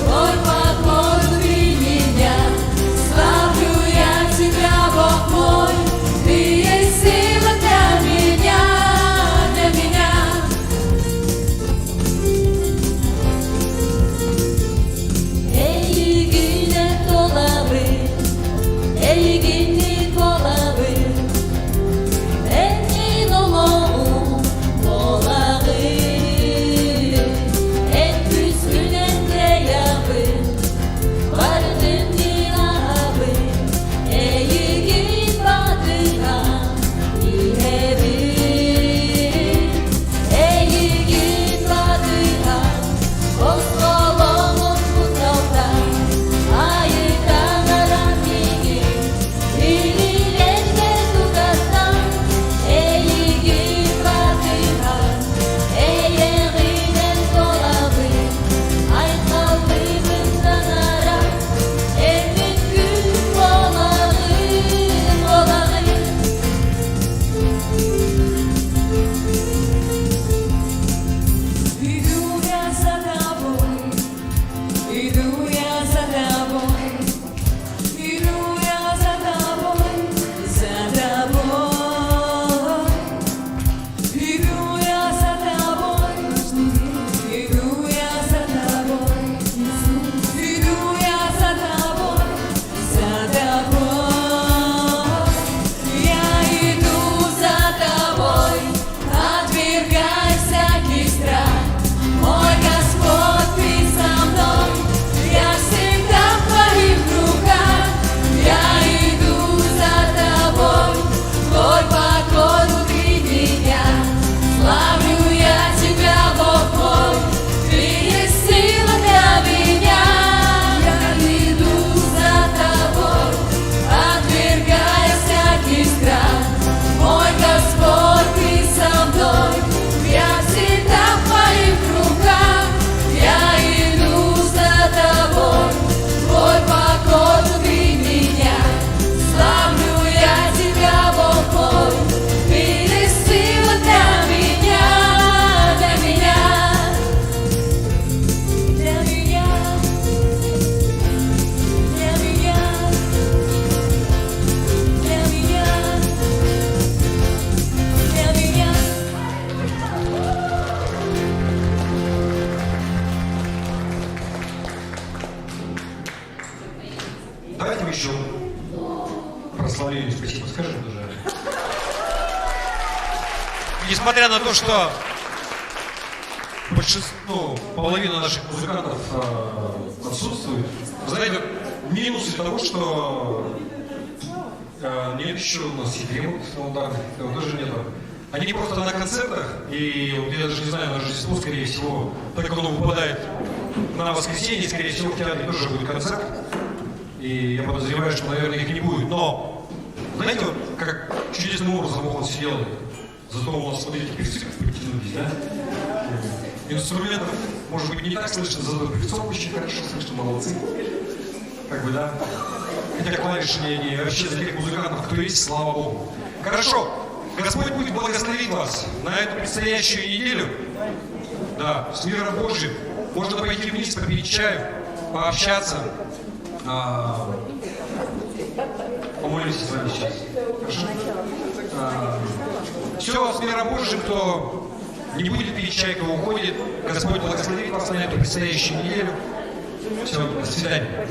Speaker 5: Твой поклон ты меня, славлю я Тебя,
Speaker 4: еще прославлению спасибо скажем даже.
Speaker 3: Несмотря на то, что
Speaker 4: Большинство, половина наших музыкантов отсутствует. Вы знаете, минусы того, что нет еще у нас Ефремов, его тоже нету. Они просто на концертах, и вот я даже не знаю, на Рождество, скорее всего, так как оно выпадает на воскресенье, скорее всего, в театре тоже будет концерт. И я подозреваю, что, наверное, их не будет. Но, знаете, вот как чудесным образом он сидел, зато у нас, смотрите, певцы как подтянулись, да? Инструментов, может быть, не так слышно, зато певцов очень хорошо слышно, молодцы. Как бы, да? Хотя клавиши не вообще за тех музыкантов, кто есть, слава Богу. Хорошо. Господь будет благословить вас на эту предстоящую неделю. Да, с миром Божьим. Можно пойти вниз, попить чаю, пообщаться. Помолимся с вами сейчас. Хорошо? Все, с миром Божьим, кто не будет пить чай, кто уходит. Господь благословит вас на эту предстоящую неделю. Все, до свидания.